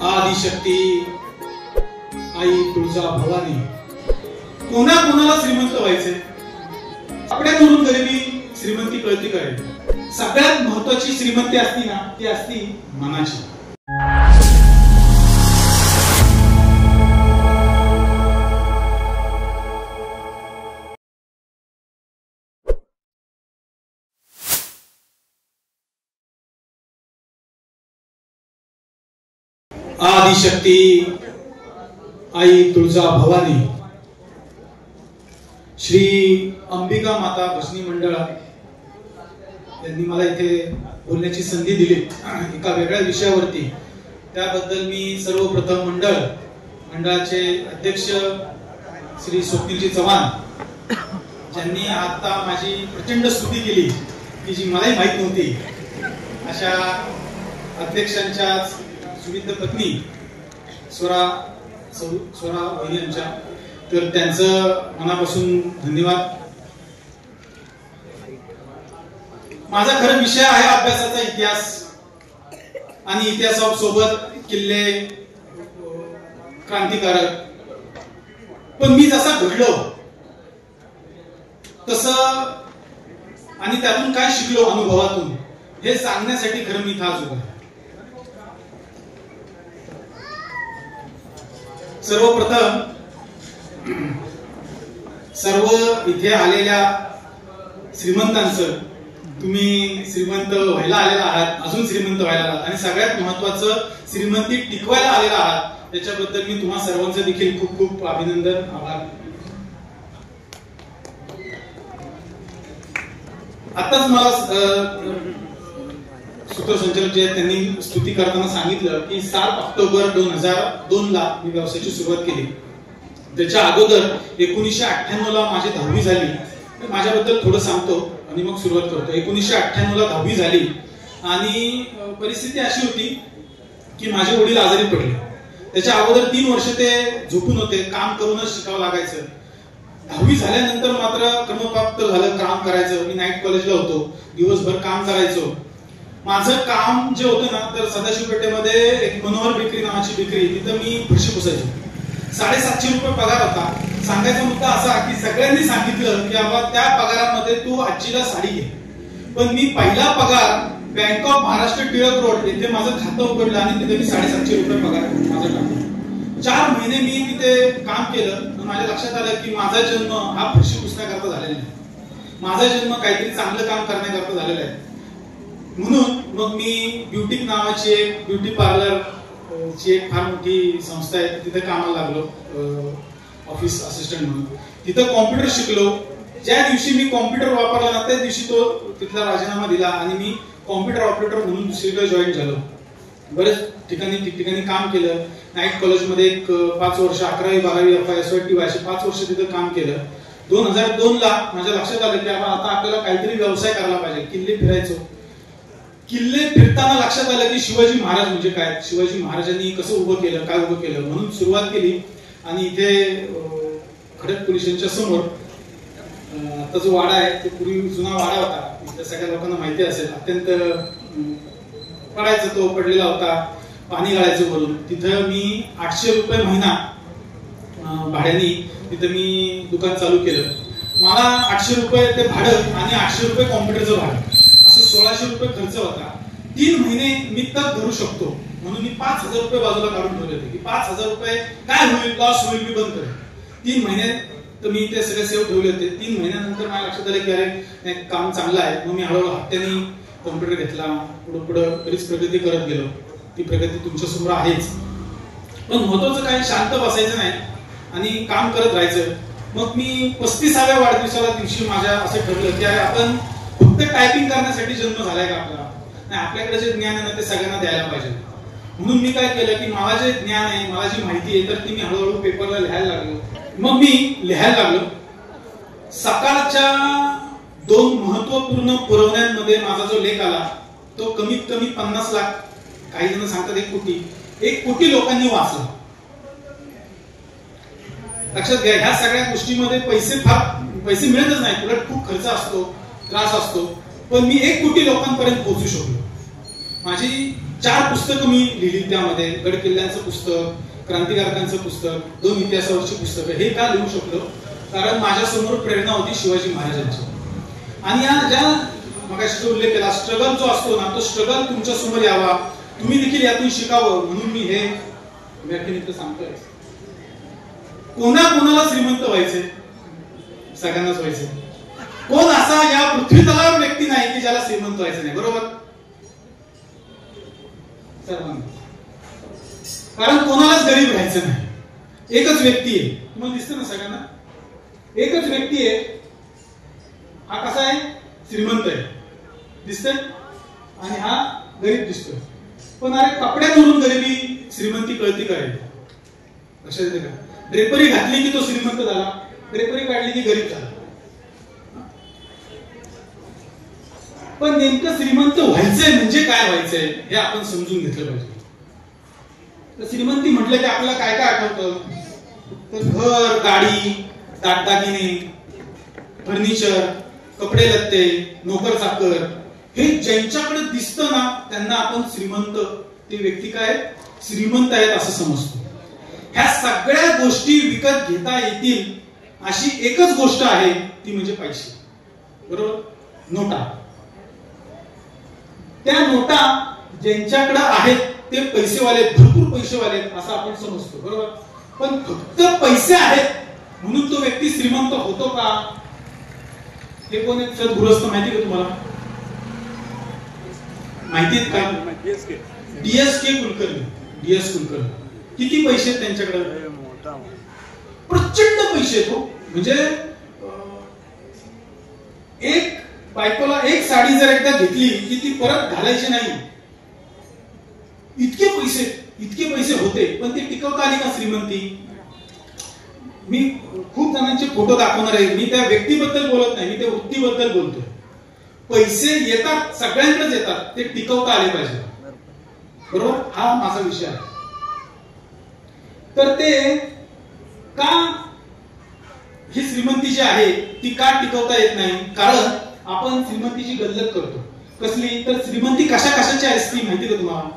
आदिशक्ती आई तुळजा भवानी. कोणा कोणाला श्रीमंत व्हायचे, कपड्यांवरून गरिबी श्रीमंती कळती कळेल. सगळ्यात महत्वाची श्रीमंती असती ना, ती असती मनाची. आदिशक्ती आई तुळजा भवानी. श्री अंबिका माता भजनी मंडळ यांनी मला इथे बोलण्याची संधी दिली एका वेगळ्या विषयावरती. त्याबद्दल मी सर्वप्रथम मंडळाचे अध्यक्ष श्री स्वप्नीलजी चव्हाण ज्यांनी आता माझी प्रचंड स्तुती केली की जी मलाही माहित नव्हती, अशा अध्यक्षांच्या सुविध पत्नी स्वरा वहिनी यांच्या, तर त्यांचं मनापासून धन्यवाद. माझा खरा विषय आहे अभ्यासाचा इतिहास आणि इतिहासासोबत किल्ले, क्रांतिकारक. पण मी जसा घडलो तसं आणि त्यातून काय शिकलो अनुभवातून, हे सांगण्यासाठी खरं मी इथं आज उभा आहे. सर्वप्रथम सर्व इथे आलेल्या श्रीमंतांचं, तुम्ही श्रीमंत व्हायला आलेला आहात, अजून श्रीमंत व्हायला आहात आणि सगळ्यात महत्वाचं श्रीमंती टिकवायला आलेला आहात, त्याच्याबद्दल मी तुम्हा सर्वांचं देखील खूप खूप अभिनंदन, आभार. आताच मला सूत्रसंचालक जे आहेत त्यांनी स्तुती करताना सांगितलं की 7 ऑक्टोबर 2002 ला मी व्यवसायाची सुरुवात केली. त्याच्या अगोदर 1998 ला माझी 10वी झाली. माझ्याबद्दल थोडं सांगतो आणि मग सुरुवात करतो. 1998 ला 10वी झाली आणि परिस्थिती अशी होती की माझे वडील आजारी पडले. त्याच्या अगोदर 3 वर्ष ते झोपून होते, काम करूनच शिकावं लागायचं. 10वी झाल्यानंतर मात्र क्रमप्राप्त झालं, काम करायचं. मी नाईट कॉलेजला होतो, दिवसभर काम करायचो. माझं काम जे होतं ना, तर सदाशिव पेठेमध्ये एक मनोहर बेकरी नावाची बेकरी, तिथं मी फरशी पुसायचो. 750 रुपये पगार होता. सांगायचा मुद्दा असा की सगळ्यांनी सांगितलं की बाबा त्या पगारामध्ये तू आजीला साडी घे. पण मी पहिला पगार bank of Maharashtra Tilak road येथे माझं खातं उघडलं आणि तिथे मी 750 रुपये पगार माझा टाकला. 4 महिने मी तिथे काम केलं. माझ्या लक्षात आलं की माझा जन्म हा फरशी पुसण्याकरता झालेला नाही, माझा जन्म काहीतरी चांगलं काम करण्याकरता झालेला आहे. म्हणून मग मी ब्युटी नावाची एक ब्युटी पार्लर ची एक फार मोठी संस्था आहे, तिथे कामाला लागलो ऑफिस असिस्टंट म्हणून. तिथं कॉम्प्युटर शिकलो. ज्या दिवशी मी कॉम्प्युटर वापरला ना, त्या दिवशी तो तिथला राजीनामा दिला आणि मी कॉम्प्युटर ऑपरेटर म्हणून दुसरीकडे जॉईन झालो. बरेच ठिकाणी काम केलं. नाईट कॉलेजमध्ये एक 5 वर्ष, 11वी 12वी FY असे 5 वर्ष तिथं काम केलं. 2002 ला माझ्या लक्षात आलं की आता आपल्याला काहीतरी व्यवसाय करायला पाहिजे. किल्ले फिरायचो. किल्ले फिरताना लक्षात आलं की शिवाजी महाराज म्हणजे काय, शिवाजी महाराजांनी कसं उभं केलं, काय उभं केलं, म्हणून सुरुवात केली. आणि इथे खडक पोलीस स्टेशनच्या समोर आता जो वाडा आहे तो पूर्वी जुना वाडा होता, इथल्या सगळ्या लोकांना माहिती असेल. अत्यंत पडायचा, तो पडलेला होता, पाणी गाळायचं वरून. तिथं मी 800 रुपये महिना भाड्याने तिथं मी दुकान चालू केलं. मला 800 रुपये ते भाडं आणि 800 रुपये कॉम्प्युटरचं भाडं, असं 1600 रुपये खर्च होता. 3 महिने मी तर धरू शकतो म्हणून मी 5000 रुपये बाजूला काढून ठेवले होते की 5000 रुपये काय होईल, लॉस होईल, मी बंद करेन. 3 महिने तर मी ते सगळे सेव्ह ठेवले होते. 3 महिन्यानंतर मला लक्षात आलं की अरे काम चांगलं आहे. मग मी हळूहळू हप्त्याने कॉम्प्युटर घेतला. पुढं बरीच प्रगती करत गेलो. ती प्रगती तुमच्या समोर आहेच. पण महत्वाचं काय, शांत बसायचं नाही आणि काम करत राहायचं. मग मी 35व्या वाढदिवसाला दिवशी माझ्या असं ठरलं की आपण फक्त टायपिंग करण्यासाठी जन्म झालाय का आपला, नाही, आपल्याकडे जे ज्ञान आहे ना ते सगळ्यांना द्यायला पाहिजे. म्हणून मी काय केलं की मला जे ज्ञान आहे, मला जी माहिती आहे, तर ती मी हळूहळू पेपरला लिहायला लागलो. मग मी लिहायला लागलो. सकाळच्या 2 महत्वपूर्ण पुरवण्यांमध्ये माझा जो लेख आला तो कमीत कमी 50 लाख, काही जण सांगतात 1 कोटी लोकांनी वाचला. लक्षात घ्या, ह्या सगळ्या गोष्टीमध्ये पैसे मिळतच नाही, उलट खूप खर्च असतो, त्रास असतो. पण मी 1 कोटी लोकांपर्यंत पोहोचू शकलो. माझी 4 पुस्तकं मी लिहिली त्यामध्ये. गड किल्ल्यांचं पुस्तक, क्रांतिकारकांचं पुस्तक, 2 इतिहासावरची पुस्तकं. हे का लिहू शकलो? कारण माझ्या समोर प्रेरणा होती शिवाजी महाराजांची. आणि या ज्या मगाशी उल्लेख केला स्ट्रगल जो असतो ना, तो स्ट्रगल तुमच्या समोर यावा, तुम्ही देखील यातून शिकावं म्हणून मी हे व्याख्यान इथं सांगतोय. कोणाला श्रीमंत व्हायचे? सगळ्यांनाच व्हायचे. कोण असा या पृथ्वी तलावर व्यक्ती नाही की ज्याला श्रीमंत व्हायचं नाही, बरोबर? सर्वांना. कारण कोणालाच गरीब राहायचं नाही. एकच व्यक्ती आहे, तुम्हाला दिसतं ना सगळ्यांना, एकच व्यक्ती आहे. हा कसा आहे? श्रीमंत आहे, दिसतंय, आणि हा गरीब दिसतोय. पण अरे कपड्यावरून गरिबी श्रीमंती कळती काय? लक्षात येते का? ड्रेपरी घातली की तो श्रीमंत झाला, ड्रेपरी काढली की गरीब झाला. पण नेमकं श्रीमंत व्हायचंय म्हणजे काय व्हायचंय हे आपण समजून घेतलं पाहिजे. तर श्रीमंती म्हटलं की आपल्याला काय काय आठवतं? तर घर, गाडी, दागदागिने, फर्निचर, कपडे लत्ते, नोकर चाकर, हे ज्यांच्याकडे दिसतं ना त्यांना आपण श्रीमंत, ते व्यक्ती काय श्रीमंत आहेत असं समजतो. ह्या सगळ्या गोष्टी विकत घेता येतील अशी एकच गोष्ट आहे, ती म्हणजे पैसे, बरोबर? नोटा. त्या नोटा ज्यांच्याकडे आहेत ते पैसेवाले, भरपूर पैसेवाले असं आपण समजतो, बरोबर? पण फक्त पैसे आहेत म्हणून तो व्यक्ती श्रीमंत होतो का? हे कोण आहेत सद्गृहस्थ माहिती का तुम्हाला? माहिती आहेत का? डीएसके कुलकर्णी. डीएस कुलकर्णी. किती पैसे आहेत त्यांच्याकडे? प्रचंड पैसे आहेत. म्हणजे एक बायकोला एक साडी जर एकदा घेतली की ती परत घालायची नाही, इतके पैसे होते. पण ते टिकवता आली का श्रीमंती? मी खूप जणांचे फोटो दाखवणार आहे. मी त्या व्यक्तीबद्दल बोलत नाही, मी त्या वृत्तीबद्दल बोलतोय. पैसे येतात, सगळ्यांकडेच येतात, ते टिकवता आले पाहिजे, बरोबर? हा माझा विषय आहे. तर ते का ही श्रीमंती जी आहे ती का टिकवता येत नाही? कारण आपण श्रीमंतीची गल्लत करतो. कसली? तर श्रीमंती कशा कशाची असती माहिती का तुम्हाला?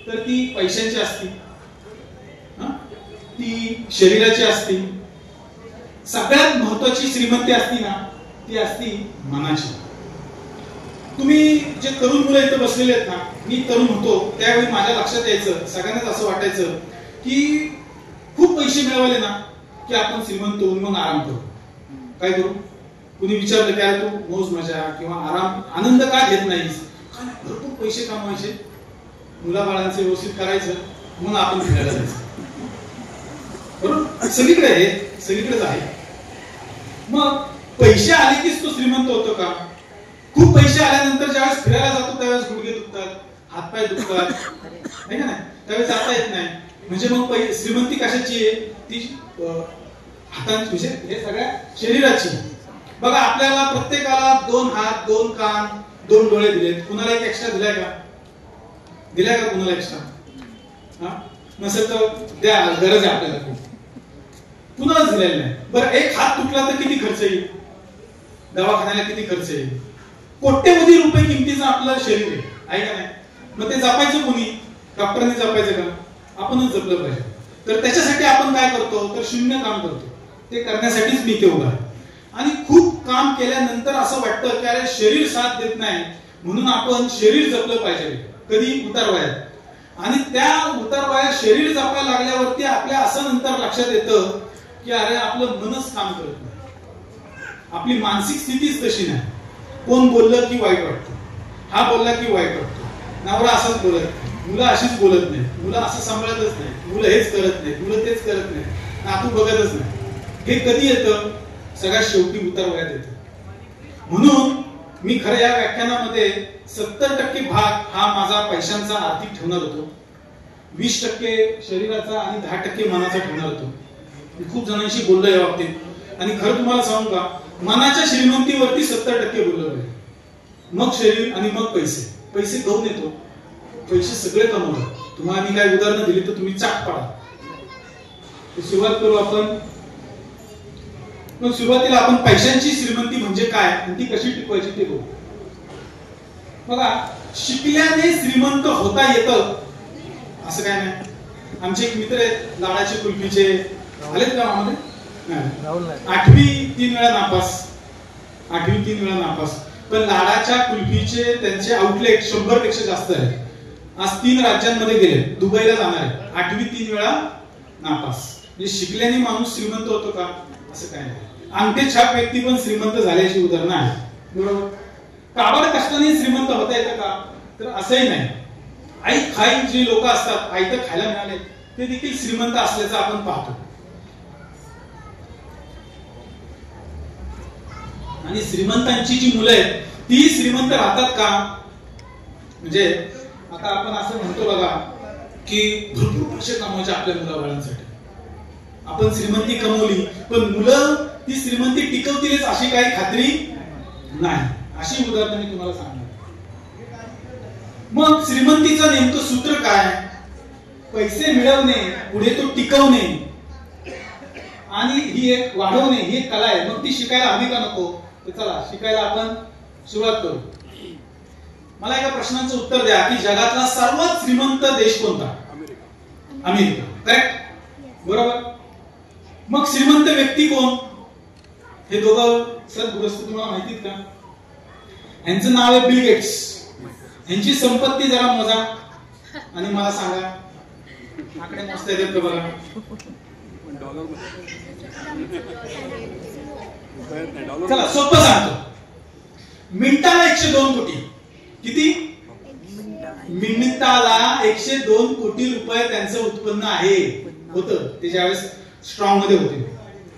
तर ती पैशांची असती, ती शरीराची असती. सगळ्यात महत्वाची श्रीमंती असती ना, ती असती मनाची. तुम्ही जे तरुण मुलं इथं बसलेले आहेत ना, मी तरुण होतो त्यावेळी माझ्या लक्षात यायचं, सगळ्यांनाच असं वाटायचं की खूप पैसे मिळवले ना की आपण श्रीमंत होऊन मग आराम करू. काय करू? कुणी विचारलं काय तू मोज मजा किंवा आराम आनंद का घेत नाहीस? काय नाही, भरपूर पैसे कमवायचे, मुलाबाळांचं व्यवस्थित करायचं, मग आपण फिरायला जायचं, बरोबर? सगळीकडे आहे, सगळीकडेच आहे. मग पैसे आले कीच तो श्रीमंत होतो का? खूप पैसे आल्यानंतर ज्यावेळेस फिरायला जातो त्यावेळेस गुडघे दुखतात, हातपाय दुखतात, आहे का नाही? त्यावेळेस जाता येत नाही. म्हणजे मग श्रीमंती कशाची आहे? ती हातांची, म्हणजे हे सगळ्या शरीराची. बघा आपल्याला प्रत्येकाला 2 हात, 2 कान, 2 डोळे दिलेत. कुणाला एक एक्स्ट्रा दिलाय का? दिलाय का कुणाला एक्स्ट्रा? नसेल तर द्या, गरज आहे आपल्याला. कुणालाच दिलेलं नाही. बरं, एक हात तुटला तर किती खर्च येईल? दवाखान्याला किती खर्च येईल? कोट्यवधी रुपये किमतीचं आपलं शरीर आहे का नाही? मग ते जपायचं कोणी? डॉक्टरांनी जपायचं का? आपणच जपलं पाहिजे. तर त्याच्यासाठी आपण काय करतो? तर शून्य काम करतो. ते करण्यासाठीच मी इथे उभा आहे. आणि खूप काम केल्यानंतर असं वाटतं की अरे शरीर साथ देत नाही, म्हणून आपण शरीर जपलं पाहिजे. कधी? उतार वयात. आणि त्या उतार वयात शरीर जपायला लागल्यावरती आपल्या असं नंतर लक्षात येतं की अरे आपलं मनच काम करत नाही, आपली मानसिक स्थितीच तशी नाही. कोण बोललं की वाईट वाटतं, हा बोलला की वाईट वाटतं, नवरा असंच बोलत नाही, मुलं अशीच बोलत नाही, मुलं असं सांभाळतच नाही, मुलं हेच करत नाही, मुलं तेच करत नाही, नातू बघतच नाही. हे कधी येतं? सगळ्यात शेवटी उतार वयात येतं. म्हणून मी खरं या व्याख्यानामध्ये 70% भाग हा माझा पैशांचा आर्थिक ठेवणार होतो, 20% शरीराचा आणि 10% मनाचा ठेवणार होतो. मी खूप जणांशी बोललो या बाबतीत. आणि खरं तुम्हाला सांगू का, मनाच्या श्रीमंतीवरती 70% बोललो पाहिजे, मग शरीर आणि मग पैसे. पैसे घेऊन येतो, पैसे सगळे कमवतो. तुम्हाला मी काय उदाहरणं दिली तर तुम्ही चाक पाडा. सुरुवात करू आपण. पण सुरुवातीला आपण पैशांची श्रीमंती म्हणजे काय आणि ती कशी टिकवायची ते बघू. बघा, शिकल्याने श्रीमंत होता येतं असं काय नाही. आमचे एक मित्र आहेत लाडाचे कुल्फीचे, आलेत का आम्हाला? 8वी 3 वेळा नापास, 8वी 3 वेळा नापास. पण लाडाच्या कुल्फीचे त्यांचे आउटलेट 100 पेक्षा जास्त आहेत. आज 3 राज्यांमध्ये गेले, दुबईला जाणार आहे. 8वी 3 वेळा नापास. म्हणजे शिकल्याने माणूस श्रीमंत होतो का असं काय नाही. अंगठे छाप व्यक्ती पण श्रीमंत झाल्याची उदाहरणं आहेत, बरोबर. काबाड कष्टाने श्रीमंत होता येतं का तर असंही नाही. आई खाई जे लोक असतात, आयतं खायला मिळाले ते देखील श्रीमंत असल्याचं आपण पाहतो. आणि श्रीमंतांची जी मुलं आहेत ती श्रीमंत राहतात का? म्हणजे आता आपण असं म्हणतो बघा की भरपूर पैसे कमवायचे आपल्या मुलाबाळांसाठी, आपण श्रीमंती कमवली, पण मुलं ती श्रीमंती टिकवतीलच अशी काही खात्री नाही. अशी उदाहरणं मी तुम्हाला सांगणार. मग श्रीमंतीचं नेमकं सूत्र काय? पैसे मिळवणे, पुढे तो टिकवणे आणि ही एक वाढवणे, ही एक कला आहे. मग ती शिकायला हवी का नको? तर चला शिकायला आपण सुरुवात करू. मला एका प्रश्नाचं उत्तर द्या की जगातला सर्वात श्रीमंत देश कोणता? अमेरिका. करेक्ट, बरोबर. मग श्रीमंत व्यक्ती कोण? हे दोघं सद्गृहस्थ तुम्हाला माहितीत का? यांचं नाव आहे बिल गेट्स. यांची संपत्ती जरा मोजा आणि मला सांगा. आकडे मस्त येतात बघा. चला सोपं सांगतो. मिनिटाला 102 कोटी. किती? मिनिटाला 102 कोटी रुपये त्यांचं उत्पन्न आहे, होतं ते ज्यावेळेस स्ट्रॉंग मध्ये होते.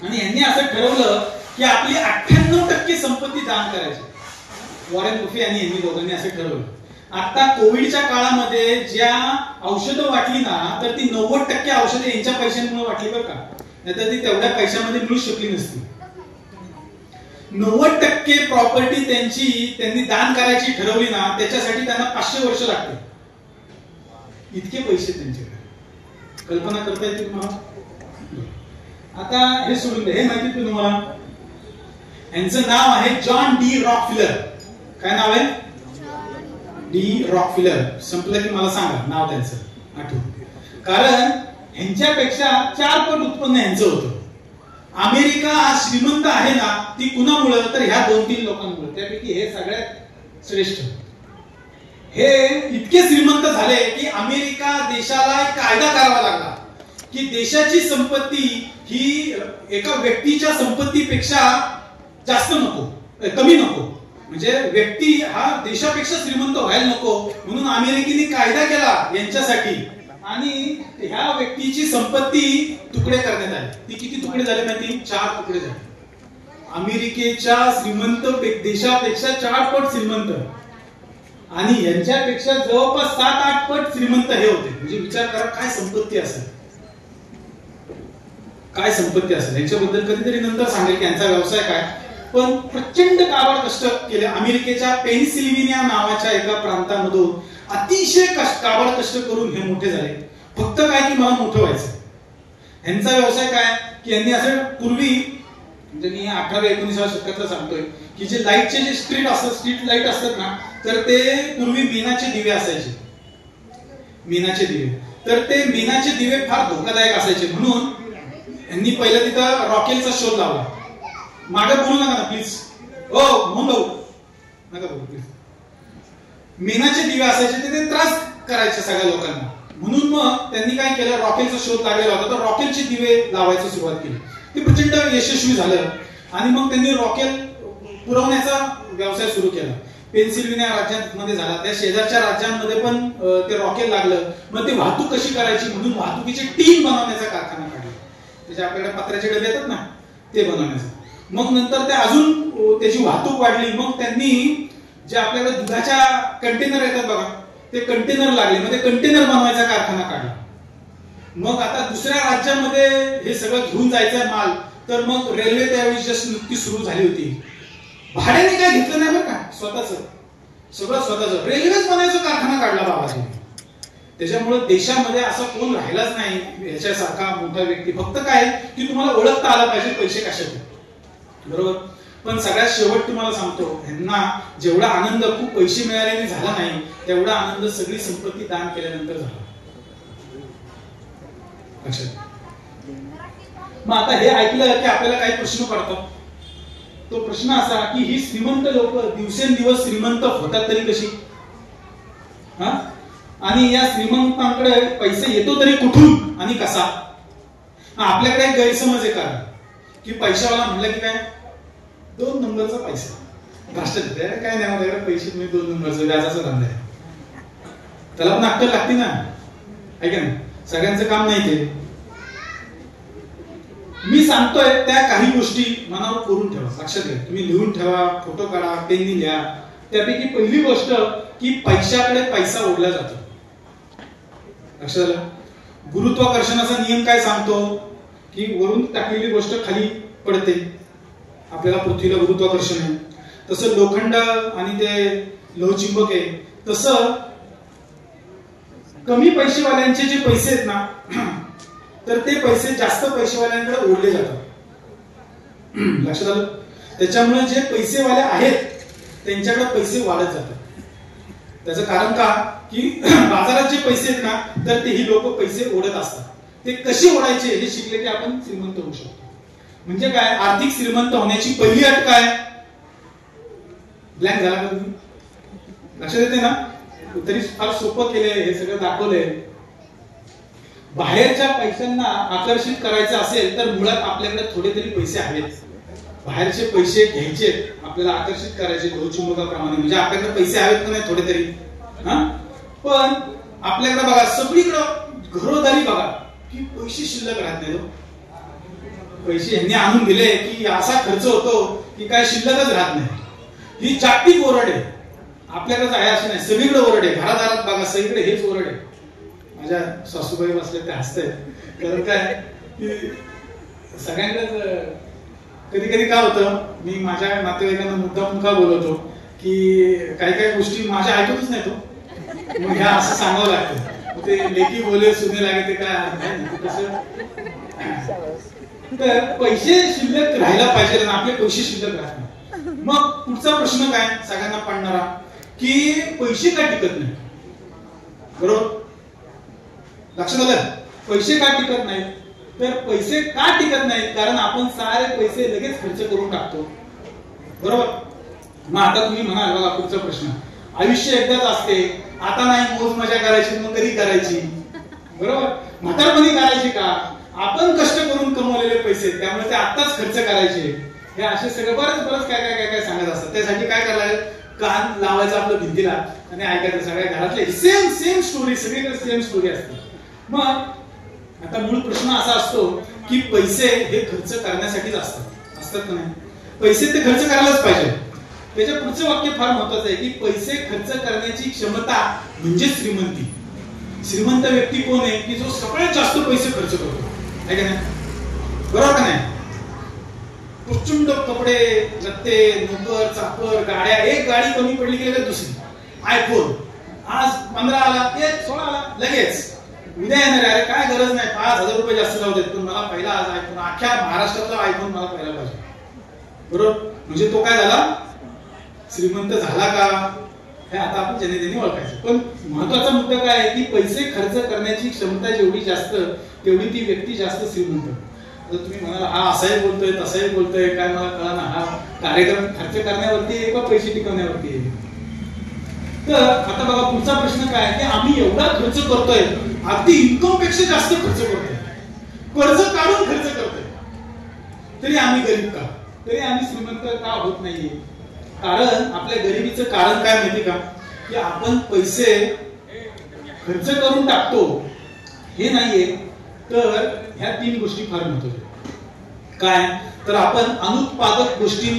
आणि यांनी असं ठरवलं की आपली 98% संपत्ती दान करायची. वॉरेन बफे आणि यांनी दोघांनी असं ठरवलं. आता कोविडच्या काळामध्ये ज्या औषधं वाटली ना तर ती 90% औषधं यांच्या पैशांमुळे वाटली बरं का, नाहीतर ती तेवढ्या पैशामध्ये मिळू शकली नसती. 90% प्रॉपर्टी त्यांनी दान करायची ठरवली ना त्याच्यासाठी त्यांना 500 वर्ष लागते. इतके पैसे त्यांच्याकडे. कल्पना करता येते तुम्हाला? आता हे सोडून द्या, हे माहिती का तुम्हाला? यांचं नाव आहे जॉन डी रॉकफिलर. काय नाव आहे? D Rockefeller. संपलं की मला सांगा नाव त्यांचं आठवून. कारण ह्यांच्यापेक्षा 4 पट उत्पन्न यांचं होतं. अमेरिका हा श्रीमंत आहे ना ती कुणामुळे? तर ह्या 2-3 लोकांमुळे. त्यापैकी हे सगळ्यात श्रेष्ठ. हे इतके श्रीमंत झाले की अमेरिका देशाला एक कायदा करावा लागला की देशाची संपत्ती ही एका व्यक्तीच्या संपत्तीपेक्षा जास्त नको, कमी नको. म्हणजे व्यक्ती हा देशापेक्षा श्रीमंत व्हायला नको म्हणून अमेरिकेने कायदा केला यांच्यासाठी. आणि ह्या व्यक्तीची संपत्ती तुकडे करण्यात आली. ती किती तुकडे झाले माहिती? 4 तुकडे झाले. अमेरिकेच्या श्रीमंत देशापेक्षा 4 पट श्रीमंत आणि यांच्यापेक्षा जवळपास 7-8 पट श्रीमंत हे होते. म्हणजे विचार करा काय संपत्ती असेल, काय संपत्ती असेल. यांच्याबद्दल कधीतरी नंतर सांगेल की यांचा व्यवसाय काय. पण प्रचंड काबाड कष्ट केले. अमेरिकेच्या पेनसिल्व्हेनिया नावाच्या एका प्रांतामधून अतिशय काबाड कष्ट करून हे मोठे झाले. फक्त काय की मला मोठं व्हायचं. यांचा व्यवसाय काय की यांनी असं पूर्वी, म्हणजे मी 18व्या-19व्या शतकातलं सांगतोय की जे लाईटचे जे स्ट्रीट लाईट असतात ना तर ते पूर्वी मेणाचे दिवे असायचे. मेणाचे दिवे. तर ते मेणाचे दिवे फार धोकादायक असायचे म्हणून यांनी पहिलं तिथं रॉकेलचा शोध लावला. मागे बोलू नका ना प्लीज. हो म्हणून भाऊ नका बोलू प्लीज. मेणाचे दिवे असायचे ते त्रास करायचे सगळ्या लोकांना म्हणून मग त्यांनी काय केलं, रॉकेलचा शोध लागलेला होता तर रॉकेलचे दिवे लावायला सुरुवात केली. ते प्रचंड यशस्वी झालं आणि मग त्यांनी रॉकेल पुरवण्याचा व्यवसाय सुरू केला. पेनसिल्व्हेनिया राज्यामध्ये झाला, त्या शेजारच्या राज्यांमध्ये पण ते रॉकेल लागलं. मग ते वाहतूक कशी करायची म्हणून वाहतुकीची टीम बनवण्याचा कारखाना काढला. त्याचे आपल्याकडे पत्र्याचे डबे येतात ना ते बनवण्याचा. मग नंतर ते अजून त्याची वाहतूक वाढली. मग त्यांनी जे आपल्याकडे दुधाच्या कंटेनर येतात बघा ते कंटेनर लागले. मग ते कंटेनर बनवायचा कारखाना काढला. मग आता दुसऱ्या राज्यामध्ये हे सगळं घेऊन जायचं माल तर मग रेल्वे त्यावेळी जस्ट नुकती सुरू झाली होती. भाड्याने काय घेतलं नाही बरं का, स्वतःच सगळं स्वतःच रेल्वेच बनवायचा कारखाना काढला बाबाजी. त्याच्यामुळे देशामध्ये असं कोण राहिलाच नाही याच्यासारखा मोठा व्यक्ती. फक्त काय की तुम्हाला ओळखता आला पाहिजे पैसे कशाचे, बरोबर. पण सगळ्यात शेवट तुम्हाला सांगतो, ह्यांना जेवढा आनंद खूप पैसे मिळाल्याने झाला नाही, तेवढा आनंद सगळी संपत्ती दान केल्यानंतर झाला. लक्षात. मग आता हे ऐकलं की आपल्याला काही प्रश्न पडतात. तो प्रश्न असा की ही श्रीमंत लोक दिवसेंदिवस श्रीमंत होतात तरी कशी? आणि या श्रीमंतांकडे पैसे येतो तरी कुठून आणि कसा? आपल्याकडे एक गैरसमज आहे का की पैशावाला म्हणलं की काय 2 नंबरचा पैसा, भ्रष्टाचार काय नाही, माझ्याकडे पैसे तुम्ही 2 नंबरचं व्याजाचा धंदा आहे. त्याला पण अक्कल लागते ना, आहे का नाही? सगळ्यांचं काम नाही ते. मी सांगतोय त्या काही गोष्टी मनावर करून ठेवा, लक्षात घ्या. तुम्ही लिहून ठेवा, फोटो काढा, पेननी लिहा. त्यापैकी पहिली गोष्ट की पैशाकडे पैसा ओढला जातो. लक्षात आलं? गुरुत्वाकर्षणाचा नियम काय सांगतो की वरून टाकलेली गोष्ट खाली पडते. आपल्याला पृथ्वीला गुरुत्वाकर्षण आहे, तसं लोखंड आणि ते लोहचुंबक आहे, तसं कमी पैसेवाल्यांचे जे पैसे आहेत ना, तर ते पैसे जास्त पैसेवाल्यांकडे ओढले जातात. लक्षात आलं? त्याच्यामुळे जे पैसेवाले आहेत त्यांच्याकडे पैसे वाढत जातात. त्याचं कारण का की बाजारात जे पैसे आहेत ना, तर तेही लोक पैसे ओढत असतात. ते कसे ओढायचे हे शिकले की आपण श्रीमंत होऊ शकतो. म्हणजे काय? आर्थिक श्रीमंत होण्याची पहिली अट काय? ब्लँक झाला का तुम्ही? लक्षात येते ना? तरी फार सोपं केलंय, हे सगळं दाखवलंय. बाहेरच्या पैशांना आकर्षित करायचं असेल तर मुळात आपल्याकडे थोडे तरी पैसे हवेत. बाहेरचे पैसे घ्यायचे, आपल्याला आकर्षित करायचे लोहचुंबकाप्रमाणे, म्हणजे आपल्याकडे पैसे हवेत का नाही थोडे तरी. पण आपल्याकडे बघा, सगळीकडे घरोदारी बघा की पैसे शिल्लक राहत नाही. पैसे ह्यांनी आणून दिले की असा खर्च होतो की काय शिल्लकच राहत नाही. ही जागतिक ओरड आहे, आपल्याकडेच आहे अशी नाही, सगळीकडे ओरड आहे. घरादारात बघा, सगळीकडे हेच ओरड आहे. माझ्या सासूबाई बसले ते हसतायत, कारण काय की सगळ्यांकडेच कधी कधी काय होतं, मी माझ्या नातेवाईकांना मुद्दाम का बोलवतो की काही काही गोष्टी माझ्या ऐकतच नाही तो, मग ह्या असं सांगावं लागतं. ते लेकी बोले सुने लागे, ते काय कसं. तर पैसे शिल्लक राहायला पाहिजे ना, आपले पैसे शिल्लक राहत नाही. मग पुढचा प्रश्न काय सगळ्यांना पडणारा की पैसे का टिकत नाही? बरोबर? लक्षात आलं? पैसे का टिकत नाहीत? तर पैसे का टिकत नाहीत? कारण आपण सारे पैसे लगेच खर्च करून टाकतो. बरोबर? मग आता तुम्ही म्हणाल, बघा पुढचा प्रश्न, आयुष्य एकदाच असते, आता नाही मोज मजा करायची, मग कधी करायची? बरोबर? म्हातारपणी करायची का? आपण कष्ट करून कमवलेले पैसे, त्यामुळे ते आत्ताच खर्च करायचे. हे असे सगळे बरंच काय काय काय काय सांगत असतात. त्यासाठी काय करायला, कान लावायचं आपलं भिंतीला आणि ऐकायचं. सगळ्या घरातले सेम स्टोरी, सगळीकडे सेम स्टोरी असते. मग आता मूळ प्रश्न असा असतो की पैसे हे खर्च करण्यासाठीच असतात का नाही? पैसे ते खर्च करायलाच पाहिजे. त्याच्या पुढचं वाक्य फार महत्वाचं आहे की पैसे खर्च करण्याची क्षमता म्हणजे श्रीमंती. श्रीमंत व्यक्ती कोण आहे की जो सगळ्यात जास्त पैसे खर्च करतो, आहे का नाही? बरोबर का नाही? प्रचंड कपडे, लत्ते, नोकर, चाकर, गाड्या, एक गाडी कमी पडली की दुसरी. आयफोन आज 15 आला, 16 आला, लगेच उद्या येणार. अरे काय गरज नाही, 5,000 रुपये जास्त जाऊ देत, पण मला पहिला आज आयफोन, अख्ख्या महाराष्ट्रातला आयफोन मला पहिला पाहिजे. बरोबर? म्हणजे तो काय झाला, श्रीमंत झाला का? हे आता आपण जनतेने ओळखायचं. पण महत्वाचा मुद्दा काय आहे की पैसे खर्च करण्याची क्षमता जेवढी जास्त, तेवढी ती व्यक्ती जास्त श्रीमंत. आता तुम्ही म्हणाला, हा असाही बोलतोय तसाही बोलतोय, काय मला कळना, हा कार्यक्रम खर्च करण्यावरती आहे का पैसे टिकवण्यावरती आहे? तर आता बघा पुढचा प्रश्न काय आहे की आम्ही एवढा खर्च करतोय, अगदी इन्कम पेक्षा जास्त खर्च करतोय, कर्ज काढून खर्च करतोय, तरी आम्ही गरीब का? तरी आम्ही श्रीमंत का होत नाहीये? कारण आपल्या गरिबीचं कारण काय माहिती का? की आपण पैसे खर्च करून टाकतो हे नाहीये, तर ह्या 3 गोष्टी फार महत्त्वाच्या. काय? तर आपण अनुत्पादक गोष्टी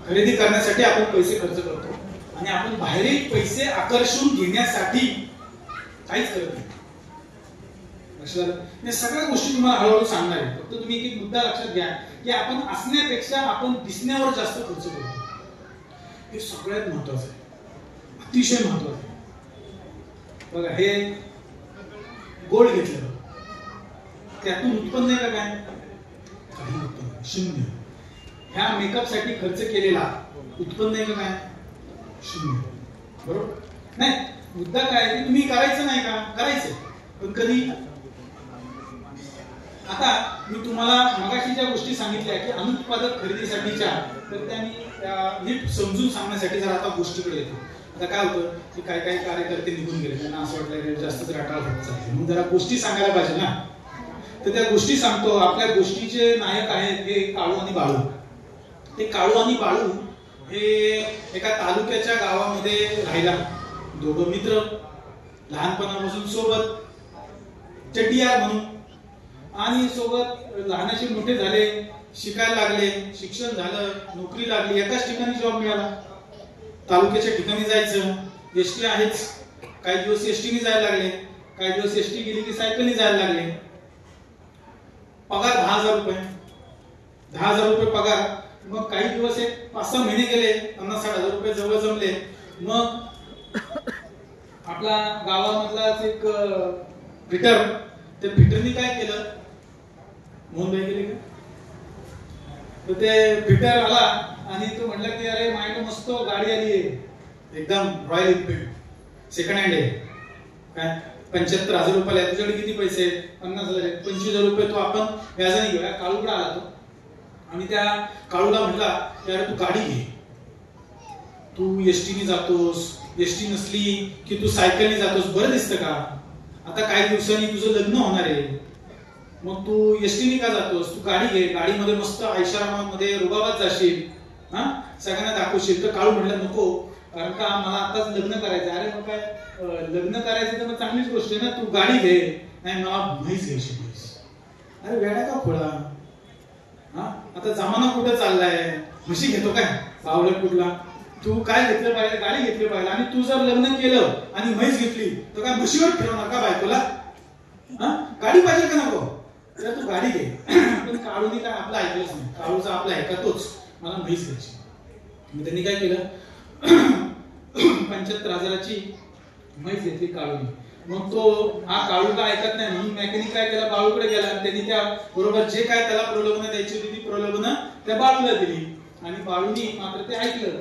खरेदी करण्यासाठी आपण पैसे खर्च करतो आणि आपण बाहेरील पैसे आकर्षून घेण्यासाठी काहीच करत नाही. लक्षात? या सगळ्या गोष्टी तुम्हाला हळूहळू सांगणार आहे. फक्त तुम्ही एक मुद्दा लक्षात घ्या की आपण असण्यापेक्षा आपण दिसण्यावर जास्त खर्च करतो. हे सगळ्यात महत्वाचं आहे, अतिशय महत्वाचं आहे. बघा, हे गोल्ड घेतलं, त्यातून उत्पन्न आहे का? काय? काही उत्पन्न, शून्य. ह्या मेकअप साठी खर्च केलेला उत्पन्न आहे का काय? शून्य. बरोबर नाही? मुद्दा काय की तुम्ही करायचं नाही का? करायचं, पण कधी? आता मी तुम्हाला मगाशी ज्या गोष्टी सांगितल्या की अनुत्पादक खरेदीसाठीच्या, तर त्या नीट समजून सांगण्यासाठी जर आता गोष्टीकडे येतो. आता काय होतं की काही काही कार्यकर्ते निघून गेले, त्यांना असं वाटलं जास्तच राटाळ होत चालते, म्हणून जरा गोष्टी सांगायला पाहिजे ना. तर त्या गोष्टी सांगतो. आपल्या गोष्टीचे नायक आहेत हे काळू आणि बाळू. ते काळू आणि बाळू हे एका तालुक्याच्या गावामध्ये राहिला. दोघं मित्र, लहानपणापासून सोबत, चड्डियार म्हणून, आणि सोबत लहानाचे मोठे झाले, शिकायला लागले, शिक्षण झालं, नोकरी लागली, एकाच ठिकाणी जॉब मिळाला. तालुक्याच्या ठिकाणी जायचं, एसटी आहेच, काही दिवस एसटीने जायला लागले, काही दिवस एसटी गेली की सायकलने जायला लागले. पगार 10,000 रुपये, 10,000 रुपये पगार. मग काही दिवस एक 5-6 महिने गेले, 50-60 रुपये जवळ जमले. मग आपला गावामधलाच एक फिटर, त्या फिटरनी काय केलं, मोहनबाई गेले का, तर ते फिटर आला आणि तो म्हटला की अरे माझ्याकडे मस्त गाडी आली आहे, एकदम रॉयल एनफील्ड, सेकंड हँड आहे, काय 75,000 रुपयाला आहे, तुझ्याकडे किती पैसे? 50,000. 25,000 रुपये तो आपण व्याजाने घेऊया. काळूकडे आला तो आणि त्या काळूला म्हटला की अरे तू गाडी घे, तू एसटीने जातोस, एसटी नसली की तू सायकलने जातोस, बरं दिसतं का? आता काही दिवसांनी तुझं लग्न होणार आहे, मग तू एसटीने का जातोस? तू गाडी घे, गाडीमध्ये मस्त ऐशारामामध्ये रुबाबात जाशील, हा सगळ्यांना दाखवशील. तर काळू म्हटलं नको, कारण का मला आताच लग्न करायचं. अरे मग काय लग्न करायचं तर मग चांगलीच गोष्ट आहे ना, तू गाडी घे. नाही मला म्हैस घ्यायची, म्हैस. अरे वेडा का खोळा, हा आता जमाना कुठं चाललाय, म्हशी घेतो काय बावळट कुठला? तू काय घेतलं पाहिजे? गाडी घेतली पाहिजे. आणि तू जर लग्न केलं आणि म्हैस घेतली तर काय म्हशीवर फिरवणार का बायकोला? हा गाडी पाहिजे का नको? तर तू गाडी घे. पण काळूनी काय आपलं ऐकलंच नाही. काळूचा आपला ऐका तोच, मला म्हैस घ्यायची. मग त्यांनी काय केलं, 75,000ची म्हैस घेतली काळूनी. मग तो हा काळू का ऐकत नाही म्हणून मेकॅनिक काय केला, बाळूकडे गेला आणि त्यांनी त्या बरोबर जे काय त्याला प्रलोभनं द्यायची होती ती प्रलोभनं त्या बाळूला दिली. आणि बाळूनी मात्र ते ऐकलं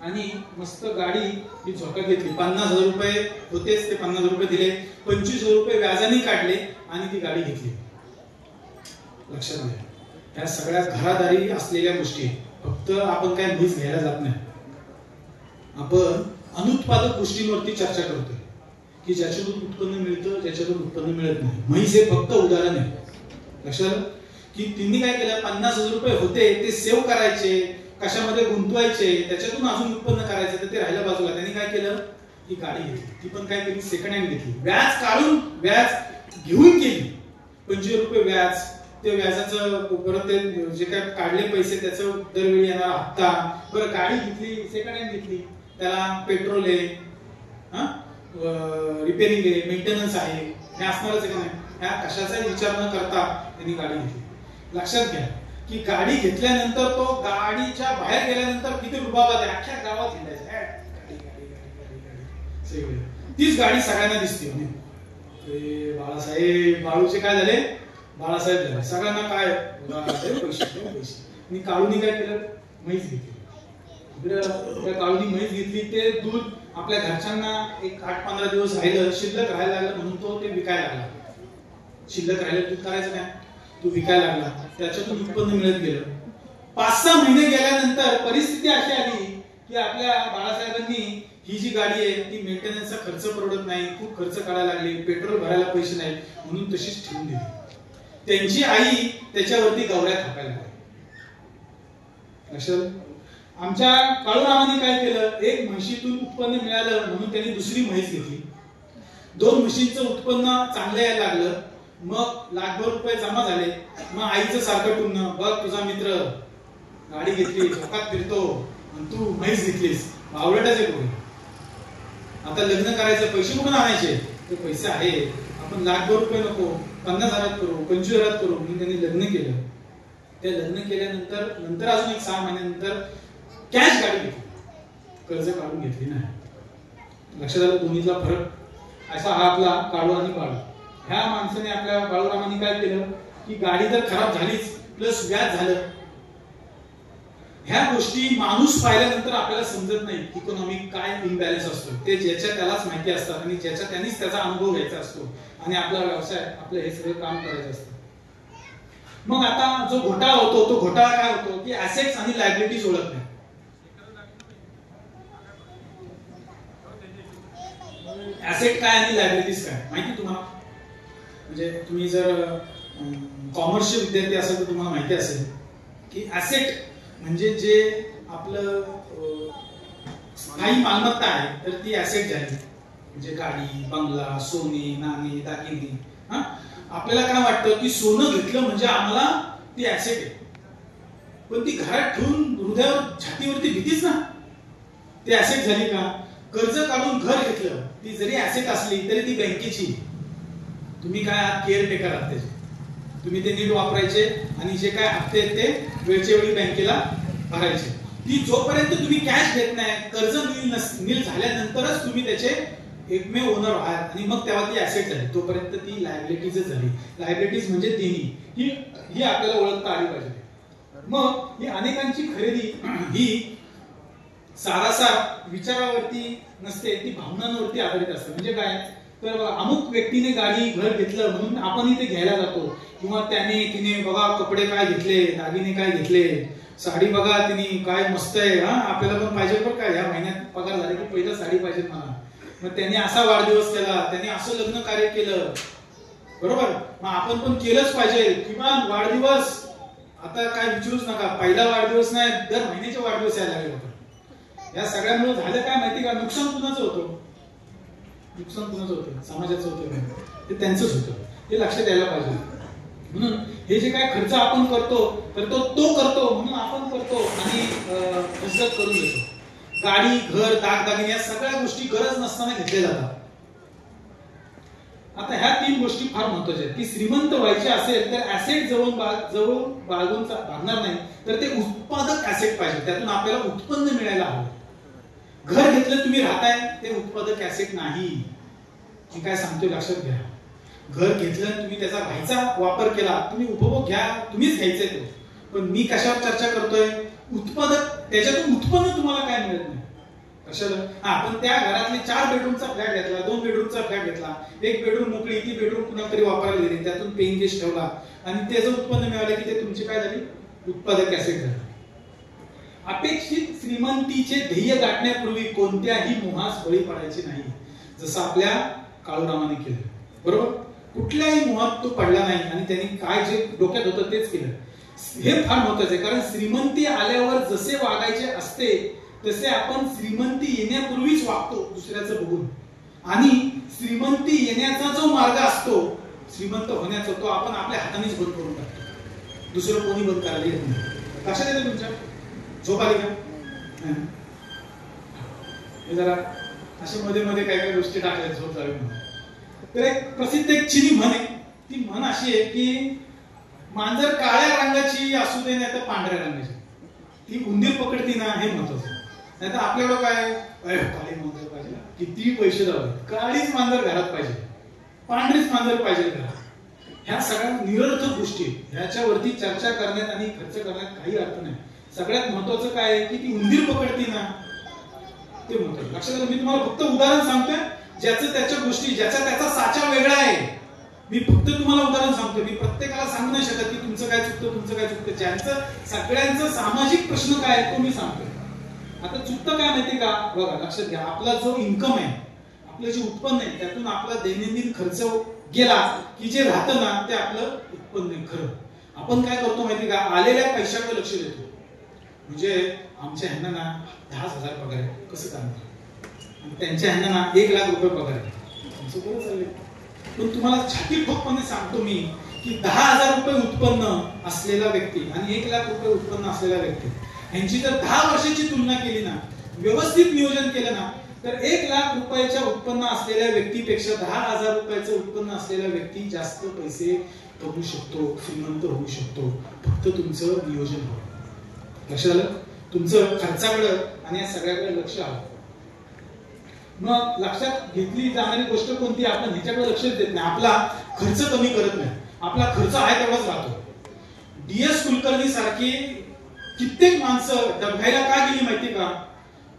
आणि मस्त गाडी ही झोका घेतली. 50,000 रुपये होतेच, ते 50,000 रुपये दिले, 25,000 रुपये व्याजाने काढले आणि ती गाडी घेतली. लक्षात घ्या, ह्या सगळ्या घरादारी असलेल्या गोष्टी. फक्त आपण काय म्हैस घ्यायला जात नाही, आपण अनुत्पादक गोष्टींवरती चर्चा करतोय की ज्याच्यातून उत्पन्न मिळतं, ज्याच्यातून उत्पन्न मिळत नाही. म्हैस हे फक्त उदाहरण आहे. लक्षात की तिने काय केलं, 50,000 रुपये होते ते सेव्ह करायचे, कशामध्ये गुंतवायचे, त्याच्यातून अजून उत्पन्न करायचं, तर ते राहिलं बाजूला. त्यांनी काय केलं, ही गाडी घेतली. ती पण काय केली, सेकंड हँड घेतली, व्याज काढून व्याज घेऊन केली. 25 रुपये व्याज, ते व्याजाचं परत ते जे काय काढले पैसे त्याचं दरवेळी येणारा हप्ता. बरं गाडी घेतली, सेकंड हँड घेतली, त्याला पेट्रोल आहे, रिपेरिंग आहे, मेंटेनन्स आहे, हे असणारच आहे का नाही? ह्या कशाचाही विचार न करता त्यांनी गाडी घेतली. लक्षात घ्या की गाडी घेतल्यानंतर तो गाडीच्या बाहेर गेल्यानंतर किती रुबाबात आहे, अख्ख्या गावात हिंडायचं, गाडी गाडी गाडी गाडी सगळी तीच गाडी सगळ्यांना दिसते. बाळासाहेब, बाळूचे काय झाले, बाळासाहेब झाले, सगळ्यांना काय पैसे पैसे. आणि काळूनी काय केलं, म्हैस घेतली. त्या काळूनी म्हैस घेतली, ते दूध आपल्या घरच्यांना एक 8-15 दिवस राहिलं, शिल्लक राहायला लागलं म्हणून तो ते विकायला लागला. शिल्लक राहिलं दूध करायचं काय, तो विकायला लागला, त्याच्यातून उत्पन्न मिळत गेलं. 5-6 महिने गेल्यानंतर परिस्थिती अशी आली की आपल्या बाळासाहेबांनी ही जी गाडी आहे ती मेंटेनन्सचा खर्च परवडत नाही, खूप खर्च करायला लागले, पेट्रोल भरायला पैसे नाही, म्हणून तशीच ठेवून दिली. त्यांची आई त्याच्यावरती गवऱ्या थापायला लागली. लक्षात, आमच्या काळूरामाने काय केलं, एक म्हशीतून उत्पन्न मिळालं म्हणून त्यांनी दुसरी म्हैस घेतली. 2 म्हशींचं उत्पन्न चांगलं यायला लागलं. मग लाखभर रुपये जमा झाले. मग आईचं सारखं टुन्न, बघ तुझा मित्र गाडी घेतली, झोकात फिरतो आणि तू म्हैस घेतलीस, आवडतच आहे कुठे. आता लग्न करायचं, पैसे कुठून आणायचे, ते पैसे आहे, आपण लाखभर रुपये नको, 50,000 करू, 25,000 करू, म्हणून त्यांनी लग्न केलं. ते लग्न केल्यानंतर नंतर अजून एक 6 महिन्यानंतर कॅश गाडी घेतली, कर्ज काढून घेतली नाही. लक्षात आलं दोन्हीतला फरक. असा हा आपला काळू आणि बाळू. ह्या माणसाने, आपल्या बाळूरामाने काय केलं की गाडी तर खराब झालीच, प्लस व्याज झालं, ह्या गोष्टी माणूस पाहिल्यानंतर आपल्याला समजत नाही इकॉनॉमिक काय इम्बॅलन्स असतो, ते ज्याच्या त्यालाच माहिती असतात आणि ज्याच्या त्यांनीच त्याचा अनुभव घ्यायचा असतो आणि आपला व्यवसाय आपलं हे सगळं काम करायचं असतं. मग आता जो घोटाळा होतो तो घोटाळा काय होतो की ऍसेट्स आणि लायबिलिटीज ओळख नाही. ऍसेट काय आणि लायबिलिटीज काय माहिती तुम्हाला? म्हणजे तुम्ही जर कॉमर्सचे विद्यार्थी असाल तर तुम्हाला माहिती असेल की ऍसेट म्हणजे जे आपलं स्थायी मालमत्ता आहे तर ती ऍसेट झाली, म्हणजे गाडी, बंगला, सोने, नाणे, दागिने. आपल्याला काय वाटतं की सोनं घेतलं म्हणजे आम्हाला ती ऍसेट आहे, पण ती घरात ठेवून हृदयावर छातीवरती भीतीच ना, ती ऍसेट झाली का? कर्ज काढून घर घेतलं, ती जरी ऍसेट असली तरी ती बँकेची. तुम्ही काय केअर टेकर आहात त्याचे, तुम्ही ते नीट वापरायचे आणि जे काय हप्ते आहेत ते वेळच्या वेळी बँकेला भरायचे. ती जोपर्यंत तुम्ही कॅश घेत नाही, कर्ज नील झाल्यानंतरच तुम्ही त्याचे एकमेव ओनर आहात आणि मग तेव्हा ती ऍसेट झाली, तोपर्यंत ती लायबिलिटीज झाली. लायबिलिटीज म्हणजे देणी, ही आपल्याला ओळखता आली पाहिजे. मग ही अनेकांची खरेदी ही सारासार विचारावरती नसते, ती भावनांवरती आधारित असते. म्हणजे काय तर अमुक व्यक्तीने गाडी घर घेतलं म्हणून आपणही ते घ्यायला जातो, किंवा तिने बघा कपडे काय घेतले, दागिने काय घेतले, साडी बघा तिने काय मस्त आहे, आपल्याला पण पाहिजे बरं काय, ह्या महिन्यात पगार झाले की पहिलं साडी पाहिजे मला. मग त्यांनी असा वाढदिवस केला, त्यांनी असं लग्न कार्य केलं, बरोबर, मग आपण पण केलंच पाहिजे. किमान वाढदिवस आता काय विचारूच नका, पहिला वाढदिवस नाही दर महिन्याचे वाढदिवस यायला लागले होते. या सगळ्यामुळे झालं काय माहिती का? नुकसान कुणाचं होतं? नुकसान कुणाचं होतं? समाजाचं होतं, ते त्यांचंच होतं. हे लक्षात यायला पाहिजे. म्हणून हे जे काय खर्च आपण करतो तर तो करतो म्हणून आपण करतो आणि खर्च करून घेतो. गाडी, घर, दागदागिने या सगळ्या गोष्टी गरज नसताना घेतल्या जातात. आता ह्या तीन गोष्टी फार महत्वाच्या आहेत की श्रीमंत व्हायचे असेल तर ऍसेट जवळ बाळगून भागणार नाही, तर ते उत्पादक ऍसेट पाहिजे, त्यातून आपल्याला उत्पन्न मिळायला हवं. घर घेतलं तुम्ही राहताय ते उत्पादक ऍसेट नाही. मी काय सांगतोय लक्षात घ्या. घर घेतलं तुम्ही त्याचा व्हायचा वापर केला, तुम्ही उपभोग घ्या, तुम्हीच घ्यायचंय तो. पण मी कशावर चर्चा करतोय? उत्पादक, त्याच्यातून उत्पन्न तुम्हाला काय मिळत नाही. कशाला? आपण त्या घरातले 4 बेडरूमचा फ्लॅट घेतला, 2 बेडरूमचा फ्लॅट घेतला, 1 बेडरूम मोकळी, ती बेडरूम कुणा तरी वापरायला दिली, त्यातून पेइंग गेस्ट ठेवला आणि त्याचं उत्पन्न मिळालं की ते तुमची काय झाली? उत्पादक ऍसेट झाली. अपेक्षित श्रीमंतीचे ध्येय गाठण्यापूर्वी कोणत्याही मोहास बळी पडायचे नाही, जसं आपल्या काळूरामाने केलं, बरोबर. कुठल्याही मोहात तो पडला नाही आणि त्यांनी काय जे डोक्यात होतं तेच केलं. हे फार महत्वाचं आहे, कारण श्रीमंती आल्यावर जसे वागायचे असते तसे आपण श्रीमंती येण्यापूर्वीच वागतो दुसऱ्याचं बघून, आणि श्रीमंती येण्याचा जो मार्ग असतो श्रीमंत होण्याचा, तो आपण आपल्या हातानेच बंद करून टाकतो. दुसरं कोणी बंद करायला येत नाही. लक्षात येतं तुमच्या? झोप आली का? हे जरा अशा मध्ये मध्ये काय काय गोष्टी टाकल्या झोप जावी म्हणून. तर एक प्रसिद्ध चिनी म्हण आहे, ती म्हण अशी आहे की मांजर काळ्या रंगाची असू दे नाही तर पांढऱ्या रंगाची, ती उंदीर पकडती ना, हे महत्वाचं. नाही तर आपल्याकडं काय काळी मांजर पाहिजे, किती पैसे जाऊ, काळीच मांजर घरात पाहिजे, पांढरीच मांजर पाहिजे घरात. ह्या सगळ्या निरर्थक गोष्टी, ह्याच्यावरती चर्चा करण्यात आणि खर्च करण्यात काही अर्थ नाही. सगळ्यात महत्वाचं काय आहे की ती उंदीर पकडती ना, ते महत्वाचं. लक्षात, मी तुम्हाला फक्त उदाहरण सांगतोय, ज्याचं त्याच्या गोष्टी, ज्याचा त्याचा साचा वेगळा आहे. मी फक्त तुम्हाला उदाहरण सांगतोय, मी प्रत्येकाला सांगू नाही शकत की तुमचं काय चुकतं, तुमचं काय चुकतं. ज्यांचं सगळ्यांचं सामाजिक प्रश्न काय आहे तो मी सांगतोय. आता चुकतं काय माहिती का? बघा लक्षात घ्या, आपला जो इन्कम आहे, आपलं जे उत्पन्न आहे, त्यातून आपला दैनंदिन खर्च गेला की जे राहतं ना ते आपलं उत्पन्न आहे. खरं आपण काय करतो माहिती का? आलेल्या पैशाकडे लक्ष देतो. म्हणजे आमच्या ह्यांना ना 10,000 पगार आहे, कसं करणार? त्यांच्या ह्यांना ना 1,00,000 रुपये पगार आहे, तुमचं बरं चाललंय. पण तुम्हाला छाती ठोकपणे सांगतो मी की 10,000 रुपये उत्पन्न असलेला व्यक्ती आणि 1,00,000 रुपये उत्पन्न असलेला व्यक्ती यांची जर 10 वर्षाची तुलना केली ना, व्यवस्थित नियोजन केलं ना, तर 1,00,000 रुपयाच्या उत्पन्न असलेल्या व्यक्तीपेक्षा 10,000 रुपयाचं उत्पन्न असलेला व्यक्ती जास्त पैसे कमवू शकतो, श्रीमंत होऊ शकतो. फक्त तुमचं नियोजन हवं. लक्ष आलं? तुमचं खर्चाकडं आणि या सगळ्याकडे लक्ष हवं. मग लक्षात घेतली जाणारी गोष्ट कोणती? आपण ह्याच्याकडे लक्षच देत नाही, आपला खर्च कमी करत नाही, आपला खर्च आहे तेवढाच राहतो. DS कुलकर्णी सारखी कित्येक माणसं डबघायला का गेली माहिती का?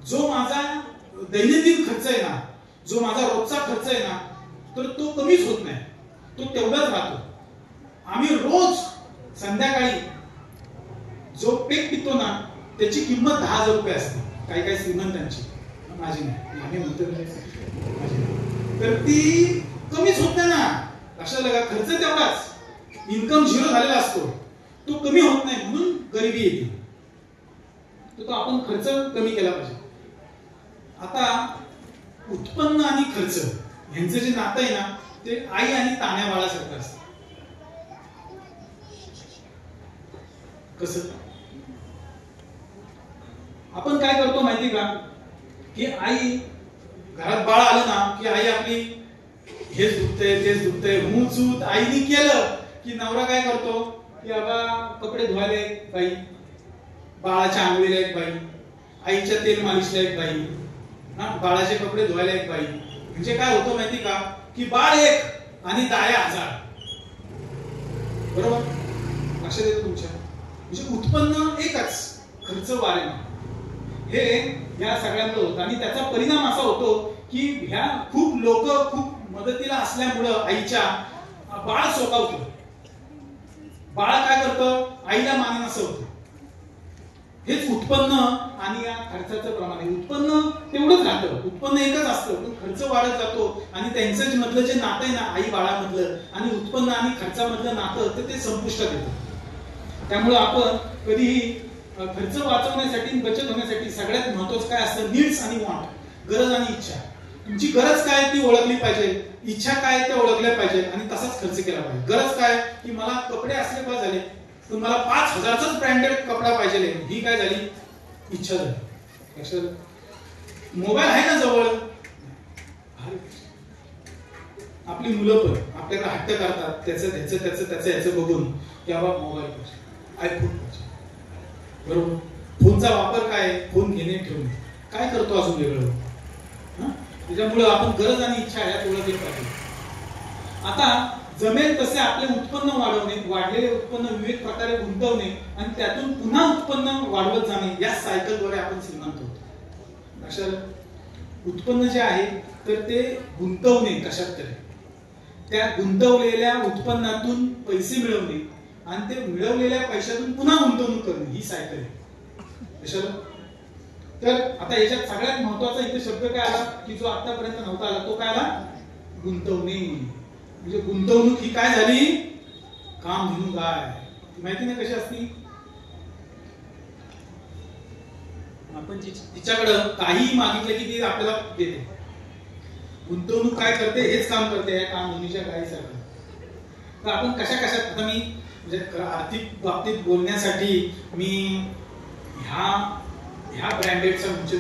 जो माझा दैनंदिन खर्च आहे ना, जो माझा रोजचा खर्च आहे ना, तर तो कमीच होत नाही, तो तेवढाच राहतो. आम्ही रोज संध्याकाळी जो पेक पितो ना, त्याची किंमत 10,000 रुपये असते. काही काही श्रीमंतांची, माझी नाही, आम्ही म्हणतो तर ती कमीच होत नाही ना. लक्षात लगा, खर्च तेवढाच, इन्कम झिरो झालेला असतो, तो कमी होत नाही, म्हणून गरिबी येते. तो आपण खर्च कमी केला पाहिजे. आता उत्पन्न आणि खर्च यांचं जे नातं आहे ना, ते आई आणि तान्या बाळासारखं असतं. कसं? आपण काय करतो माहिती का, की आई घरात बाळ आलं ना, की आई आपली हेच दुखतंय तेच दुखतंय मूचूत आईने केलं की नवरा काय करतो, की बाबा कपडे धुवायला एक बाई, बाळाच्या आंघोळीला एक बाई, आईच्या तेल मालिशला एक बाई, बाळाचे कपडे धुवायला एक बाई. म्हणजे काय होतं माहिती का, की बाळ एक आणि दाया 1000. बरोबर? लक्षात येतं तुमच्या? म्हणजे उत्पन्न एकच, खर्च वाढेना. हे या सगळ्यांमुळे होतं आणि त्याचा परिणाम असा होतो की ह्या खूप लोक खूप मदतीला असल्यामुळं आईच्या बाळ सोकावतं. बाळ काय करतं, आईला माने नसं होतं. हेच उत्पन्न आणि या खर्चाचं प्रमाण आहे. उत्पन्न तेवढंच राहतं, उत्पन्न एकच असतं, पण खर्च वाढत जातो आणि त्यांचं मधलं जे नातं आहे ना, आई बाळामधलं आणि उत्पन्न आणि खर्चामधलं नातं ते संपुष्टात येतं. त्यामुळे आपण कधीही खर्च वाचवण्यासाठी बचत होण्यासाठी सगळ्यात महत्त्वाचं काय असतं, नीड्स आणि वॉन्ट, गरज आणि इच्छा. तुमची गरज काय ती ओळखली पाहिजे, इच्छा काय ते ओळखल्या पाहिजे आणि तसाच खर्च केला पाहिजे. गरज काय, की मला कपडे असले पाहिजे झाले, पण मला 5,000चाच ब्रँडेड कपडा पाहिजे, ही काय झाली, इच्छा झाली. मोबाईल आहे ना जवळ, आपली मुलं पण आपल्याकडे हट्ट करतात त्याचं याचं बघून की बाबा मोबाईल पाहिजे, आयफोन पाहिजे. बरोबर? फोनचा वापर काय, फोन घेणे ठेवणे, काय करतो अजून वेगळं. त्याच्यामुळे आपण गरज आणि इच्छा यात ओळखली पाहिजे. आता जमेल तसे आपले उत्पन्न वाढवणे, वाढलेले उत्पन्न विविध प्रकारे गुंतवणे आणि त्यातून पुन्हा उत्पन्न वाढवत जाणे, या सायकलद्वारे आपण श्रीमंत होतो. लक्षात, उत्पन्न जे आहे तर ते गुंतवणे कशात तरी, त्या गुंतवलेल्या उत्पन्नातून पैसे मिळवणे आणि ते मिळवलेल्या पैशातून पुन्हा गुंतवणूक करणे, ही सायकल आहे. तर आता याच्यात सगळ्यात महत्वाचा इथे शब्द काय आला, की जो आतापर्यंत नव्हता आला, तो काय आला, गुंतवणे. म्हणजे गुंतवणूक ही काय झाली, काम घेऊन गाय. माहिती नाही कशी असती, आपण तिच्याकडं काही मागितलं की ती आपल्याला देते. गुंतवणूक काय करते, हेच काम करते, या काम धुनीच्या गायीसारखं. तर आपण कशा कशात, आता मी म्हणजे आर्थिक बाबतीत बोलण्यासाठी मी ह्या ब्रँडेडचा म्हणजे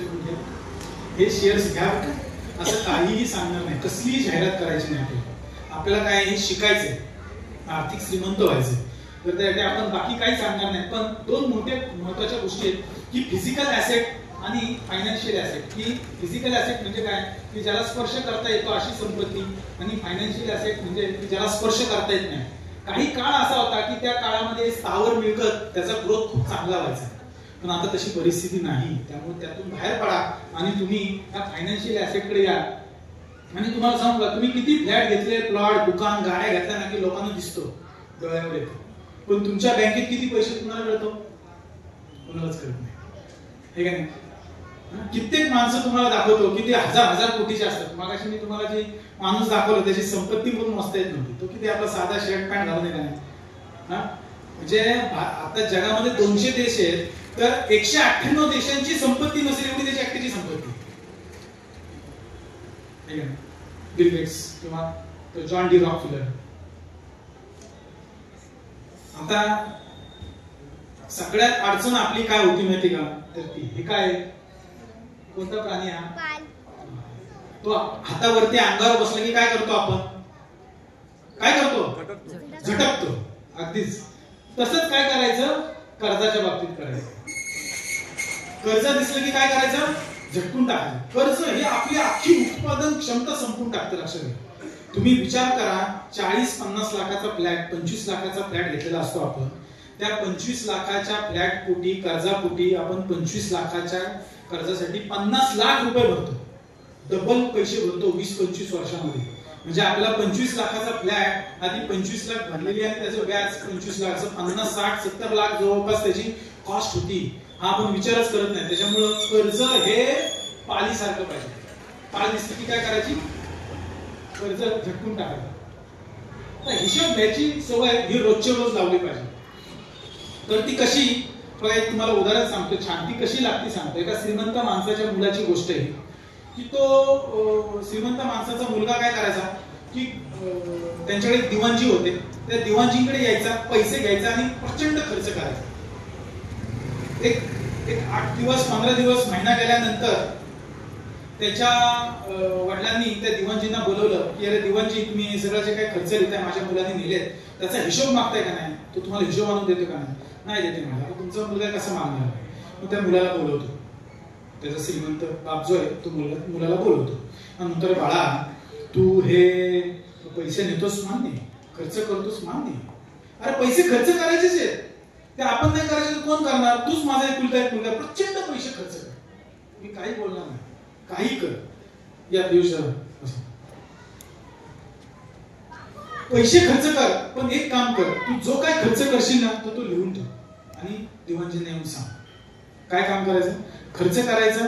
हे शेअर्स घ्या असं काहीही सांगणार नाही, कसलीही जाहिरात करायची नाही. आपल्याला काय हे शिकायचंय, आर्थिक श्रीमंत व्हायचंय, तर त्यासाठी आपण बाकी काही सांगणार नाही. पण दोन मोठे महत्वाच्या गोष्टी आहेत, की फिजिकल ऍसेट आणि फायनान्शियल ऍसेट. की फिजिकल ऍसेट म्हणजे काय, की ज्याला स्पर्श करता येतो अशी संपत्ती, आणि फायनान्शियल ऍसेट म्हणजे ज्याला स्पर्श करता येत नाही. काही काळ असा होता की त्या काळामध्ये स्थावर मिळकत त्याचा ग्रोथ खूप चांगला व्हायचा, पण आता तशी परिस्थिती नाही. त्यामुळे त्यातून बाहेर पडा आणि तुम्ही त्या फायनान्शियल ऍसेटकडे या. आणि तुम्हाला सांगू का, तुम्ही किती फ्लॅट घेतले, प्लॉट, दुकान, गाड्या घेतल्या ना, की लोकांना दिसतो, डोळ्यावर येतो, पण तुमच्या बँकेत किती पैसे तुम्हाला कळतो, कोणालाच कळत नाही. हे काय, कित्येक माणसं तुम्हाला दाखवतो की ते हजार कोटीचे असतात. मागाशी मी तुम्हाला जे माणूस दाखवलं त्याची संपत्ती पण मोजता येत नव्हती, तो किती आपला साधा शर्ट पॅन्ट घालून येत नाही. म्हणजे आता जगामध्ये 200 देश आहेत, तर 198 देशांची संपत्ती नसेल एवढी त्याची एकट्याची संपत्ती. बिल गेट्स किंवा जॉन डी रॉकफेलर. आता सगळ्यात अडचण आपली काय होती माहिती का, तर ती हे काय, कोणता प्राणी हा, तो हातावरती अंगावर बसला की काय करतो आपण, काय करतो, झटकतो. अगदीच तसंच काय करायचं, कर्जाच्या बाबतीत करायचं. कर्ज दिसलं की काय करायचं, झटकून टाकायचं. कर्ज हे आपली अख्खी उत्पादन क्षमता संपून टाकतं. लक्षात घ्या, तुम्ही विचार करा, 40-50 लाखाचा फ्लॅट, 25 लाखाचा फ्लॅट घेतलेला असतो आपण, त्या 25 लाखाच्या फ्लॅट पोटी कर्जापोटी आपण 25 लाखाच्या कर्जासाठी 50 लाख रुपये भरतो, डबल पैसे भरतो 20-25 वर्षांमध्ये. म्हणजे आपल्याला 25 लाखाचा फ्लॅट आधी 25 लाख भरलेली आणि त्याचं व्याज 25 लाख, असं 50-60-70 लाख जवळपास त्याची कॉस्ट होती. हा आपण विचारच करत नाही. त्याच्यामुळं कर्ज हे पालीसारखं पाहिजे. पाल दिसली की काय करायची, कर्ज झटकून टाकायचं. हिशोब घ्यायची सवय ही रोजच्या रोज लावली पाहिजे. तर ती कशी, बघा एक तुम्हाला उदाहरण सांगतो छान, ती कशी लागते सांगतो. एका श्रीमंत माणसाच्या मुलाची गोष्ट आहे की तो श्रीमंत माणसाचा मुलगा काय करायचा की त्यांच्याकडे दिवाणजी होते, त्या दिवाणजींकडे यायचा, पैसे घ्यायचा आणि प्रचंड खर्च करायचा. एक 8 दिवस 15 दिवस महिना गेल्यानंतर त्याच्या वडिलांनी त्या दिवाणजींना बोलवलं की अरे दिवाणजी, तुम्ही सगळं जे काही खर्च देताय माझ्या मुलाने नेलेत त्याचा हिशोब मागताय का नाही, तो तुम्हाला हिशोब आणून देतो का नाही देते मला. तुमचा मुलगा कसं मागणार. मग त्या मुलाला बोलवतो, त्याचा श्रीमंत बाप जो आहे तो मुलाला बोलवतो आणि नंतर बाळा तू हे पैसे नेतोस मान्य, खर्च करतोस मान्य, अरे पैसे खर्च करायचेच आहेत, ते आपण नाही करायचे तर कोण करणार, तूच माझा एकुलता एक मुलगा, प्रचंड पैसे खर्च कर, मी काही बोलणार नाही, काही कर या दिवसाला पैसे खर्च कर, पण एक काम कर, तू जो काय खर्च करशील ना तो लिहून ठेव आणि दिवाणजींना येऊन सांग काय काम करायचं, खर्च करायचा,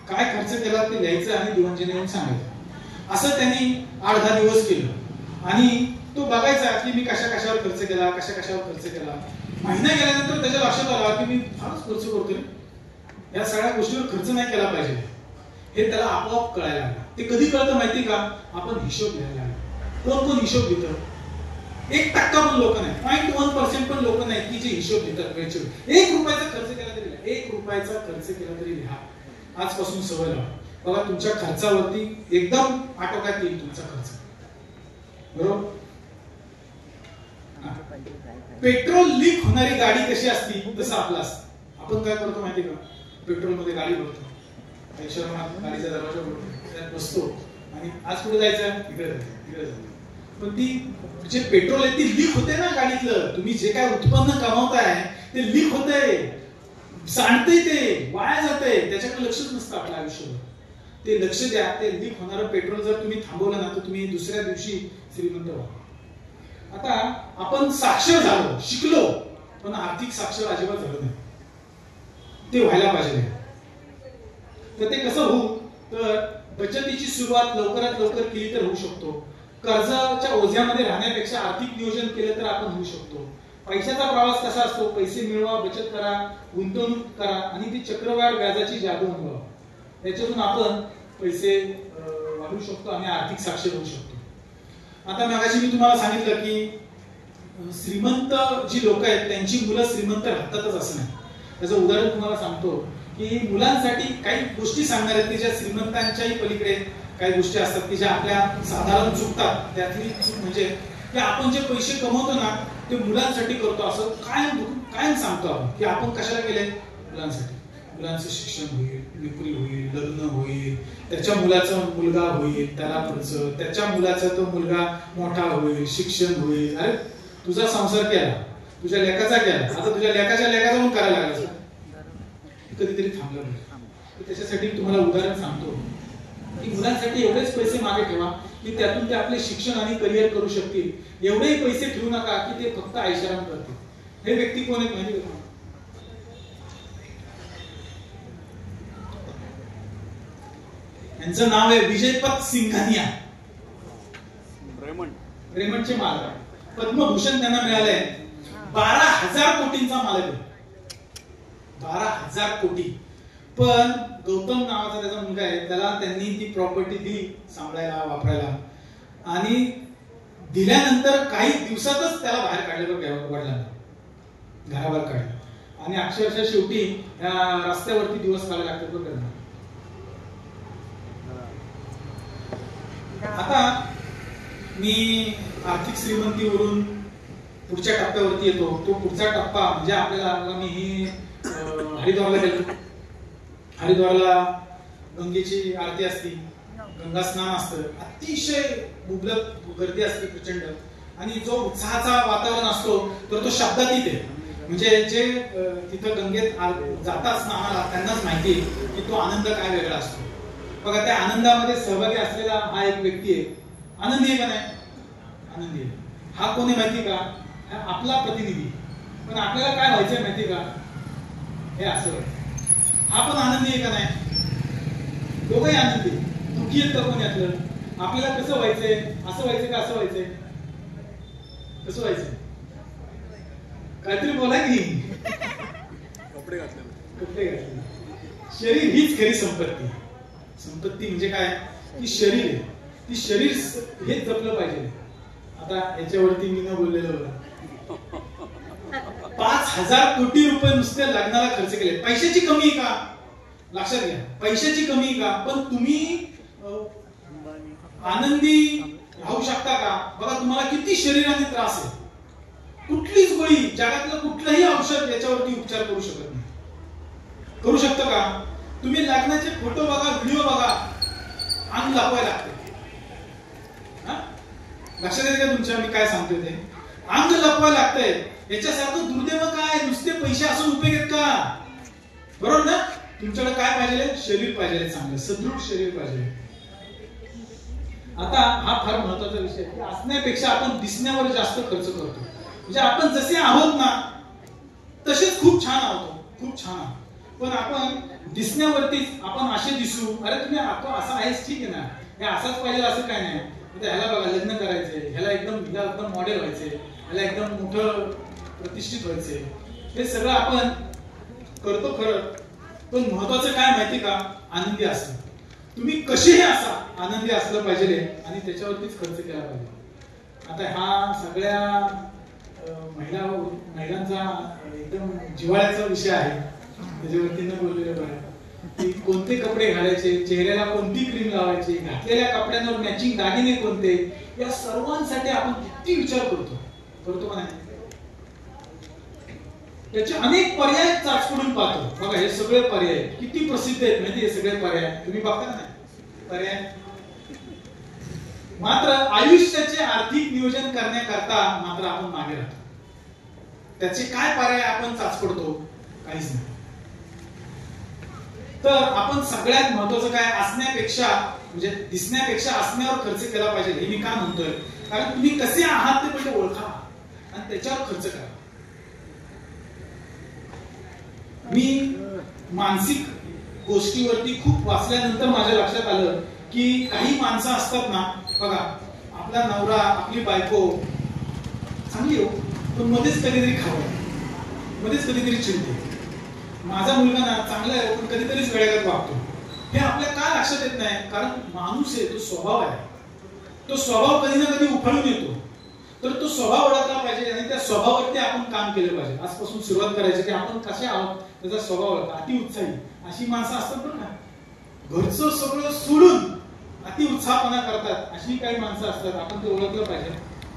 काय खर्च केला ते लिहायचं आणि दिवाणजींना येऊन सांगायचं. असं त्यांनी 8-10 दिवस केलं आणि तो बघायचा की मी कशावर खर्च केला, कशावर खर्च केला. महिना गेल्यानंतर त्याच्या लक्षात आलं की मी फारच खर्च करतोय, या सगळ्या गोष्टीवर खर्च नाही केला पाहिजे, हे त्याला आपोआप कळायला लागलं. ते कधी कळतं माहिती का, आपण हिशोब लिहायला लागलो. कोण लिहितं, 1% पण लोक नाही, 0.1% पण लोक नाही की जे हिशोब लिहितात वेळेचे. 1 रुपयाचा खर्च केला तरी लिहा, 1 रुपयाचा खर्च केला तरी लिहा. आजपासून सवय लावा. बघा तुमच्या खर्चावरती एकदम आटोक्यात येईल तुमचा खर्च, बरोबर. पेट्रोल लीक होणारी गाडी कशी असती तसं आपलं असतं. आपण काय करतो माहिती का, पेट्रोल मध्ये गाडी भरतो, गाडीचा दरवाजा भरतो, बसतो आणि आज कुठे जायचं, इकडे जायचं. पण ती जे पेट्रोल आहे ती लीक होते ना गाडीतलं, तुम्ही जे काय उत्पन्न कमावताय ते लीक होतंय, सांडतंय, ते वाया जातंय, त्याच्याकडे लक्षच नसतं आपल्या आयुष्यावर. ते लक्ष द्या. ते लीक होणारं पेट्रोल जर तुम्ही थांबवलं ना तर तुम्ही दुसऱ्या दिवशी श्रीमंत व्हा. आता आपण साक्षर झालो, शिकलो, पण आर्थिक साक्षर अजिबात झालो नाही. ते व्हायला पाहिजे. तर ते कसं होऊ, तर बचतीची सुरुवात लवकरात लवकर केली तर होऊ शकतो. कर्जाच्या ओझ्यामध्ये राहण्यापेक्षा आर्थिक नियोजन केलं तर आपण होऊ शकतो. पैशाचा प्रवास कसा असतो, पैसे मिळवा, बचत करा, गुंतवणूक करा आणि ती चक्रवाढ व्याजाची जादू अनुभवा. त्याच्यातून आपण पैसे वाढवू शकतो आणि आर्थिक साक्षर होऊ शकतो. आता मगाशी मी तुम्हाला सांगितलं की श्रीमंत जी लोक आहेत त्यांची मुलं श्रीमंत राहतातच असं नाही. त्याचं उदाहरण तुम्हाला सांगतो की मुलांसाठी काही गोष्टी सांगणार आहेत की ज्या श्रीमंतांच्याही पलीकडे काही गोष्टी असतात की ज्या आपल्या साधारण चुकतात. त्यातली चूक म्हणजे की आपण जे पैसे कमवतो ना ते मुलांसाठी करतो, असं कायम सांगतो आपण की आपण कशाला केलंय, मुलांसाठी. मुलांचं शिक्षण होईल, नोकरी होईल, लग्न होईल, त्याच्या मुलाचा मुलगा होईल, त्याला खर्च, त्याच्या मुलाचा तो मुलगा मोठा होईल, शिक्षण होईल. अरे तुझा संसार केला, तुझ्या लेकाचा केला, आता तुझ्या लेकाचा पण करायला लागला. कधीतरी थांबलं नाही. त्याच्यासाठी तुम्हाला उदाहरण सांगतो की मुलांसाठी एवढेच पैसे मागे ठेवा की त्यातून ते आपले शिक्षण आणि करिअर करू शकतील. एवढेही पैसे ठेवू नका की ते फक्त ऐशाराम करतील. हे व्यक्ती कोण आहेत माहिती का? यांचं नाव आहे विजयपथ सिंघानिया. रेमंडचे मालक. पद्मभूषण त्यांना मिळालंय. 12,000 कोटींचा मालक आहे. 12,000 कोटी. पण गौतम नावाचा त्याचा मुलगा आहे, त्याला त्यांनी ती प्रॉपर्टी दिली सांभाळायला, वापरायला, आणि दिल्यानंतर काही दिवसातच त्याला बाहेर काढलं वडिलांना, घराबाहेर काढलं. आणि अक्षरशः शेवटी रस्त्यावरती दिवस काढायला लागतात बघ. आता मी आर्थिक श्रीमंतीवरून पुढच्या टप्प्यावरती येतो. तो पुढचा टप्पा म्हणजे आपल्याला मी हरिद्वारला गेलो. हरिद्वारला गंगेची आरती असते, गंगा स्नान असतं, अतिशय मुबलक गर्दी असते प्रचंड, आणि जो उत्साहाचा वातावरण असतो तर तो शब्दातीत आहे. म्हणजे जे तिथं गंगेत जातात स्नानाला त्यांनाच माहिती की तो आनंद काय वेगळा असतो. बघा त्या आनंदामध्ये सहभागी असलेला हा एक व्यक्ती आहे. आनंदी आहे का नाही? आनंदी आहे. हा कोणी माहिती का? हा आपला प्रतिनिधी. पण आपल्याला काय व्हायचंय माहिती का? हे असं व्हायचं. हा पण आनंदी आहे का नाही? दोघंही आनंदी. दुःखी आहेत का कोण यातलं? आपल्याला कसं व्हायचंय? असं व्हायचंय का असं व्हायचंय? कसं व्हायचंय? काहीतरी बोला की. कपडे घातले. कपडे घातले. शरीर हीच खरी संपत्ती. संपत्ती म्हणजे काय? की शरीर आहे. ती शरीर हेच जपलं पाहिजे. आता याच्यावरती मी न बोललेलं 5,000 कोटी रुपये नुसते लग्नाला खर्च केले. पैशाची कमी आहे का? लक्षात घ्या, पैशाची कमी आहे का? पण तुम्ही आनंदी राहू शकता का? बघा तुम्हाला किती शरीराने त्रास आहे. कुठलीच गोळी, जगातलं कुठलंही औषध याच्यावरती उपचार करू शकत नाही. करू शकतं का? तुम्ही लग्नाचे फोटो बघा, व्हिडिओ बघा, अंग लपवायला लागते. लक्षात येते का तुमच्या मी काय सांगतोय ते? अंग लपवायला लागतंय. याच्यासारखं दुर्दैव काय? नुसते पैसे असून उपयोग आहेत का? बरोबर ना? तुमच्याकडे काय पाहिजे? शरीर पाहिजे, चांगलं सदृढ शरीर पाहिजे. आता हा फार महत्वाचा विषय आहे की असण्यापेक्षा आपण दिसण्यावर जास्त खर्च करतो. म्हणजे आपण जसे आहोत ना तसेच खूप छान आहोत, खूप छान आहोत. पण आपण दिसण्यावरतीच आपण असे दिसू, अरे तुम्ही तो असा आहेस ठीक आहे ना, हे असाच पाहिजे असं काय नाही. ह्याला बघा लग्न करायचंय, ह्याला एकदम मॉडेल व्हायचंय, ह्याला एकदम मोठं प्रतिष्ठित व्हायचंय. हे सगळं आपण करतो खरं, पण महत्वाचं काय माहिती का? आनंदी असणं. तुम्ही कसेही असा आनंदी असलं पाहिजे आणि त्याच्यावरतीच खर्च केला पाहिजे. आता हा सगळ्या महिलांचा एकदम जिव्हाळ्याचा विषय आहे. त्याच्यावरती न बोललेलं बरं की कोणते कपडे घालायचे, चेहऱ्याला कोणती क्रीम लावायची, घातलेल्या कपड्यांवर मॅचिंग दागिने कोणते, या सर्वांसाठी आपण किती विचार करतो का नाही? त्याचे अनेक पर्याय चाचपडून पाहतो. बघा हे सगळे पर्याय किती प्रसिद्ध आहेत माहिती? हे सगळे पर्याय तुम्ही बघता का नाही? पर्याय मात्र आयुष्याचे आर्थिक नियोजन करण्याकरता मात्र आपण मागे राहतो. त्याचे काय पर्याय आपण चाचपडतो? काहीच नाही. तर आपण सगळ्यात महत्वाचं काय? असण्यापेक्षा म्हणजे दिसण्यापेक्षा असण्यावर खर्च केला पाहिजे. हे मी का म्हणतोय? कारण तुम्ही कसे आहात ते पहिले ओळखा आणि त्याच्यावर खर्च करा. मी मानसिक गोष्टीवरती खूप वाचल्यानंतर माझ्या लक्षात आलं की काही माणसं असतात ना, बघा आपला नवरा आपली बायको चांगली हो पण मध्येच कधीतरी खावं, मध्येच कधीतरी चिडते. माझा मुलगा ना चांगला आहे पण कधीतरीच वेळेगत वागतो. हे आपल्या काय लक्षात येत नाही? कारण माणूस आहे, तो स्वभाव आहे. तो स्वभाव कधी ना कधी उफाळून येतो. तर तो स्वभाव ओळखला पाहिजे आणि त्या स्वभावावरती आपण काम केलं पाहिजे. आजपासून सुरुवात करायची की आपण कसे आहोत त्याचा स्वभाव ओळखा. अति उत्साही अशी माणसं असतात बरं का, घरचं सगळं सोडून अति उत्साहपणा करतात अशी काही माणसं असतात. आपण ते ओळखलं पाहिजे.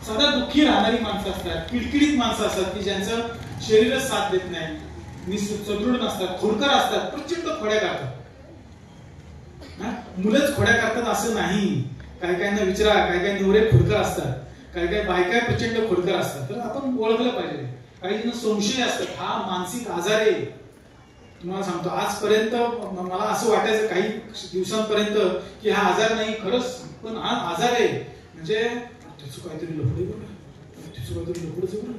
सदा दुःखी राहणारी माणसं असतात, किडकिडीत माणसं असतात की ज्यांचं शरीरच साथ देत नाही, सदृढ नसतात, खोडकर असतात, प्रचंड खोड्या करतात. मुलंच खोड्या करतात असं नाही. काही काहींना विचारा, काही काही नवरे खोडकर असतात, काही काही बायका प्रचंड खोडकर असतात. तर आपण ओळखलं पाहिजे. काही जण संशय असतात, हा मानसिक आजार आहे. तुम्हाला सांगतो आजपर्यंत मला असं वाटायचं काही दिवसांपर्यंत की हा आजार नाही खरंच, पण हा आजार आहे. म्हणजे त्याचं काहीतरी लफडे बघा, त्याचं काहीतरी लफडच बघा.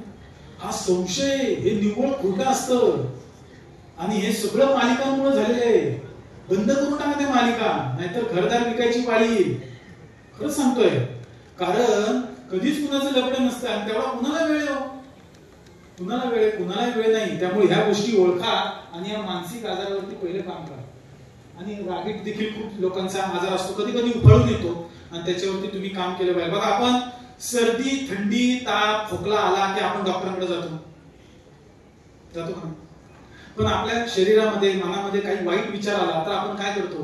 हा संशय हे निव्वळ खोटं असतं आणि हे सगळं मालिकांमुळे झालेलं आहे. बंद करून टाका ते मालिका, नाहीतर घरदार विकायची पाळी येईल. खरंच सांगतोय. कारण कधीच कुणाचं लफडं नसतं आणि तेव्हा कुणाला वेळ हो, कुणालाही वेळ नाही. त्यामुळे ह्या गोष्टी ओळखा आणि या मानसिक आजारावरती पहिले काम करा. आणि रागीट देखील खूप लोकांचा आजार असतो, कधी कधी उफाळून येतो आणि त्याच्यावरती तुम्ही काम केलं पाहिजे. बघा आपण सर्दी, थंडी, ताप, खोकला आला की आपण डॉक्टरांकडे जातो का? पण आपल्या शरीरामध्ये मनामध्ये काही वाईट विचार आला तर आपण काय करतो?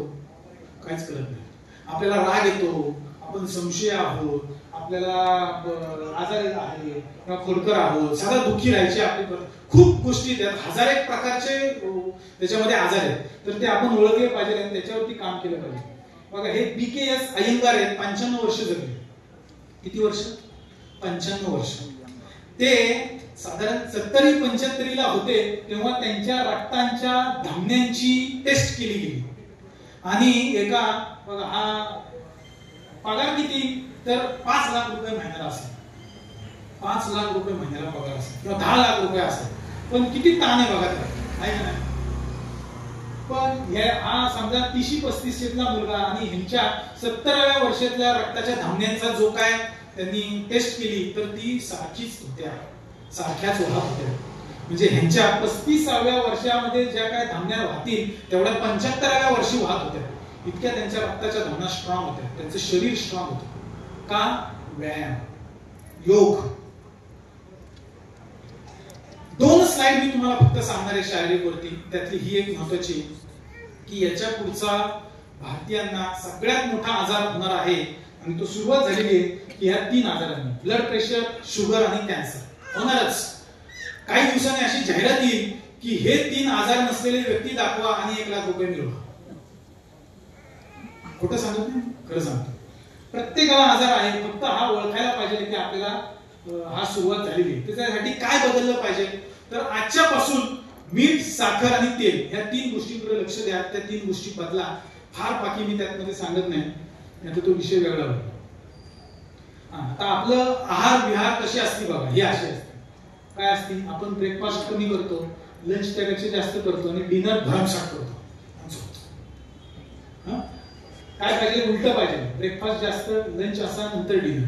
काहीच करत नाही. आपल्याला राग येतो, आपण संशय आहोत, आपल्याला आजार आहे किंवा खोडकर आहोत, सगळं दुःखी राहायचे. आपले खूप गोष्टी हजार एक प्रकारचे त्याच्यामध्ये आजार आहेत. तर ते आपण ओळखले पाहिजे आणि त्याच्यावरती काम केलं पाहिजे. बघा हे BKS अय्यंगार आहेत, 55 वर्ष जगले. किती वर्ष? 55 वर्ष. ते साधारण 70-75 होते तेव्हा त्यांच्या रक्तांच्या धमन्यांची टेस्ट केली गेली आणि एका बघा हा पगार किती तर 5 लाख रुपये महिन्याला असेल, 5 लाख रुपये महिन्याला पगार असेल किंवा 10 लाख रुपये असेल. पण किती ताण आहे बघा त्याला, आहे का नाही. पण हा समजा 30-35 मुलगा आणि ह्यांच्या 70व्या वर्षातल्या रक्ताच्या धमन्यांचा जो काय त्यांनी टेस्ट केली तर ती सारखीच होत्या, सारख्याच वाहत होत्या. म्हणजे ह्यांच्या 35व्या वर्षामध्ये ज्या काय धमन्या वाहतील तेवढ्या 75व्या वर्षी वाहत होत्या. इतक्या त्यांच्या रक्ताच्या धमन्या स्ट्रॉंग होत्या, त्यांचं शरीर स्ट्रॉंग होतं. का? व्यायाम, योग. 2 स्लाइड मी तुम्हाला फक्त सांगणार आहे शारीरिक वरती. त्यातली ही एक महत्वाची की याच्या पुढचा भारतीयांना सगळ्यात मोठा आजार होणार आहे आणि तो सुरुवात झालेली आहे की ह्या 3 आजारांनी, ब्लड प्रेशर, शुगर आणि कॅन्सर होणारच. काही दिवसांनी अशी जाहिरात येईल की हे 3 आजार नसलेले व्यक्ती दाखवा आणि 1 लाख रुपये मिळवा. खोटं सांगत नाही, खरं सांगतो. प्रत्येकाला आजार आहे, फक्त हा ओळखायला पाहिजे की आपल्याला हा सुरुवात झालेली आहे. त्याच्यासाठी काय बदललं पाहिजे तर आजच्यापासून मीठ, साखर आणि तेल ह्या 3 गोष्टींकडे लक्ष द्या. त्या 3 गोष्टी बदला. फार बाकी मी त्यामध्ये सांगत नाही, आता तो विषय वेगळा होता. आता आपलं आहार विहार कशी असते बघा, ही अशी असते. काय असते? आपण ब्रेकफास्ट कमी करतो, लंच त्यापेक्षा जास्त करतो आणि डिनर भरमसाठ करतो. काय पाहिजे? उलट पाहिजे. ब्रेकफास्ट जास्त, लंच असा, नंतर डिनर.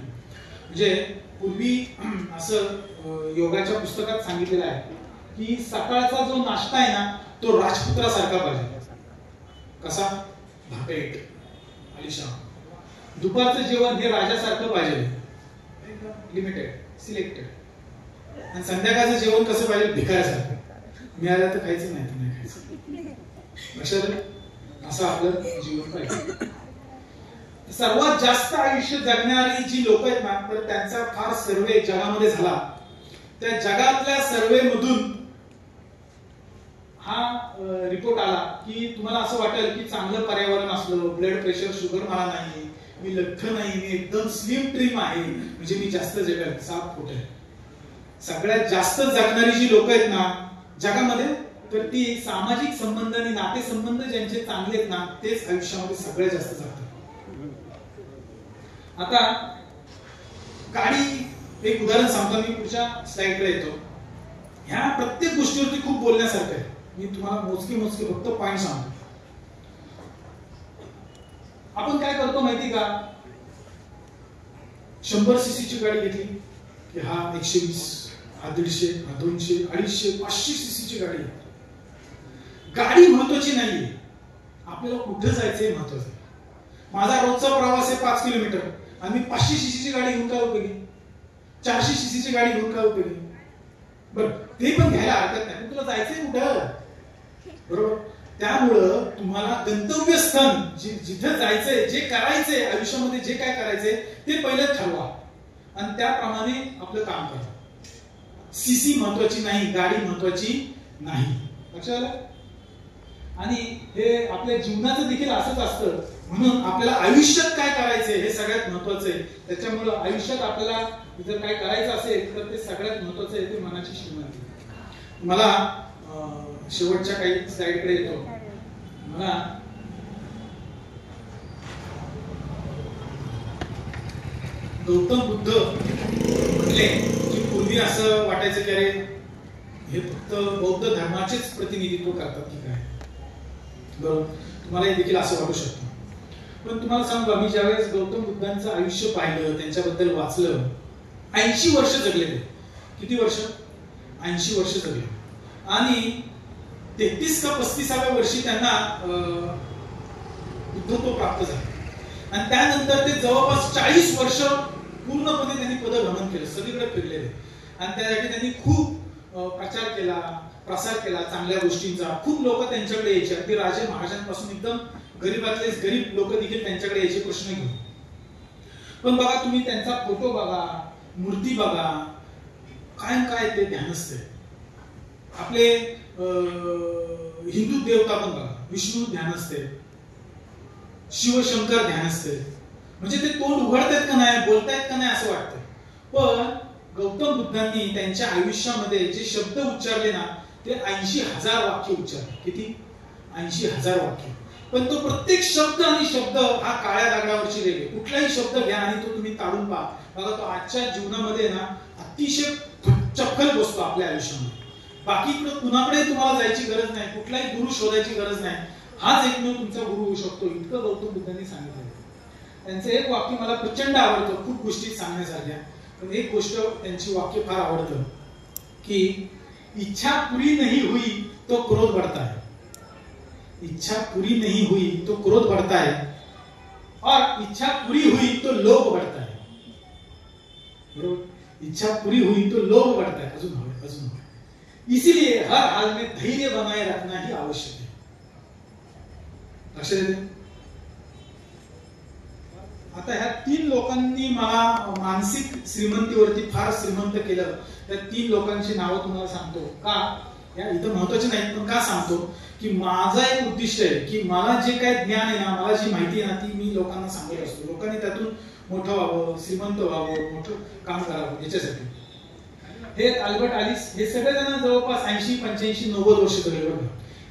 म्हणजे पूर्वी असं योगाच्या पुस्तकात सांगितलेलं आहे की सकाळचा जो नाश्ता आहे ना तो राजपुत्रासारखा पाहिजे. कसा? भापेट, आलिशान. दुपारचं जेवण हे राजासारखं पाहिजे, लिमिटेड, सिलेक्टेड. आणि संध्याकाळचं जेवण कसं पाहिजे? भिकाऱ्यासारखं. मिळालं तर खायचं, नाही तर नाही खायचं. लक्षात? असं आपलं जीवन पाहिजे. सर्वात जास्त आयुष्य जगणारी जी लोक आहेत ना तर त्यांचा फार सर्वे जगामध्ये झाला. त्या जगातल्या सर्वे मधून हा रिपोर्ट आला की तुम्हाला असं वाटेल की चांगलं पर्यावरण असलं, ब्लड प्रेशर, शुगर मला नाही, मी लठ्ठ नाही, मी एकदम स्लिम ट्रिम आहे, म्हणजे मी जास्त जगेल. साफ खोट आहे. सगळ्यात जास्त जगणारी जी लोक आहेत ना जगामध्ये तर ती सामाजिक संबंध आणि नातेसंबंध ज्यांचे चांगले आहेत ना तेच आयुष्यामध्ये सगळ्यात जास्त जगतात. आता गाडी, एक उदाहरण सांगतो मी, पुढच्या स्लाइडकडे येतो. ह्या प्रत्येक गोष्टीवरती खूप बोलण्यासारखं आहे. मी तुम्हाला मोजके फक्त पॉइंट सांगतो. आपण काय करतो माहिती का? 100 cc ची गाडी घेतली की हा 120, हा 150, हा 200, 250, 500 cc ची गाडी. गाडी महत्वाची नाहीये, आपल्याला कुठे जायचंय महत्वाचं आहे. माझा रोजचा प्रवास आहे 5 किलोमीटर आणि मी 500 cc ची गाडी घेऊन काय उपयोगी? 400 cc ची गाडी घेऊन काय उपयोगी? बरं, ते पण घ्यायला हरकत नाही, पण तुला जायचंय कुठं? बरोबर. त्यामुळं तुम्हाला गंतव्यस्थान जिथे जायचंय, जे करायचंय आयुष्यामध्ये, जे काय करायचंय ते पहिलं ठरवा आणि त्याप्रमाणे आपलं काम करा. सीसी महत्वाची नाही, गाडी महत्वाची नाही. लक्षात आलं? आणि हे आपल्या जीवनाचं देखील असंच असतं. म्हणून आपल्याला आयुष्यात काय करायचंय हे सगळ्यात महत्वाचं आहे. त्याच्यामुळे आयुष्यात आपल्याला जर काय करायचं असेल तर ते सगळ्यात महत्वाचं आहे, ते मनाची श्रीमंती. मला शेवटच्या काही स्लाइडकडे येतो. मला गौतम बुद्ध म्हटले की पूर्वी असं वाटायचं की अरे हे फक्त बौद्ध धर्माचेच प्रतिनिधित्व करतात की काय. बरोबर, तुम्हाला देखील असं वाटू शकतं. पण तुम्हाला सांगू, मी ज्यावेळेस गौतम बुद्धांचं आयुष्य पाहिलं, त्यांच्याबद्दल वाचलं, 80 वर्ष जगले ते. किती वर्ष? 80 वर्ष जगले. आणि 33 का 35व्या वर्षी त्यांना बुद्धत्व प्राप्त झालं. आणि त्यानंतर ते जवळपास 40 वर्ष पूर्णपणे त्यांनी पदभ्रमण केलं, सगळीकडे फिरलेले. आणि त्यासाठी त्यांनी खूप प्रचार केला, प्रसार केला चांगल्या गोष्टींचा. खूप लोक त्यांच्याकडे यायचे, अगदी राजे महाराजांपासून एकदम गरीबातले गरीब लोक देखील त्यांच्याकडे यायचे प्रश्न घेऊन. पण बघा, तुम्ही त्यांचा फोटो बघा, मूर्ती बघा, काय ते ध्यानस्थ आहे. आपले हिंदू देवता पण बघा, विष्णू ध्यानस्थ आहे, शिवशंकर ध्यानस्थ आहे. म्हणजे ते तोंड उघडतायत का नाही, बोलतायत का नाही असं वाटतं. पण गौतम बुद्धांनी त्यांच्या आयुष्यामध्ये जे शब्द उच्चारले ना ते 80,000 वाक्य उच्चारले. किती? 80,000 वाक्य. पण तो प्रत्येक शब्द आणि शब्द हा काळ्या दगडावरची रेघ. कुठलाही शब्द घ्या आणि तो तुम्ही ताळून पहा, बघा तो आजच्या जीवनामध्ये ना अतिशय चपखल बसतो आपल्या आयुष्यामध्ये. बाकीकडे कुणाकडे तुम्हाला जायची गरज नाही, कुठलाही गुरु शोधायची गरज नाही. हाच एकमेव तुमचा गुरु होऊ शकतो, इतकं गौतम बुद्धांनी सांगितलं. त्यांचं एक वाक्य मला प्रचंड आवडतं, खूप गोष्टी सांगण्यासारख्या. पण एक गोष्ट त्यांची वाक्य फार आवडतं की इच्छा पूरी नहीं हुई तो क्रोध बढ़ता है. इच्छा पूरी नहीं हुई तो क्रोध बढ़ता है और इच्छा पूरी हुई तो लोभ बढ़ता है. बरोबर? इच्छा पूरी हुई तो लोभ बढ़ता है. अजून हवे, अजून हवे. इसीलिए हर हाल में धैर्य बनाए रखना ही आवश्यक है. लक्ष देते. आता ह्या 3 लोकांनी मला मानसिक श्रीमंतीवरती फार श्रीमंत केलं. त्या 3 लोकांची नावं तुम्हाला सांगतो का, या इथं महत्वाचे नाहीत, पण का सांगतो की माझा एक उद्दिष्ट आहे की मला जे काही ज्ञान आहे ना, मला जी माहिती आहे ना, ती मी लोकांना सांगत असतो. लोकांनी त्यातून मोठं व्हावं, श्रीमंत व्हावं, मोठं काम करावं याच्यासाठी. हे अल्बर्ट आलिस, हे सगळेजण जवळपास 80, 85, 90 वर्ष जगले बघा.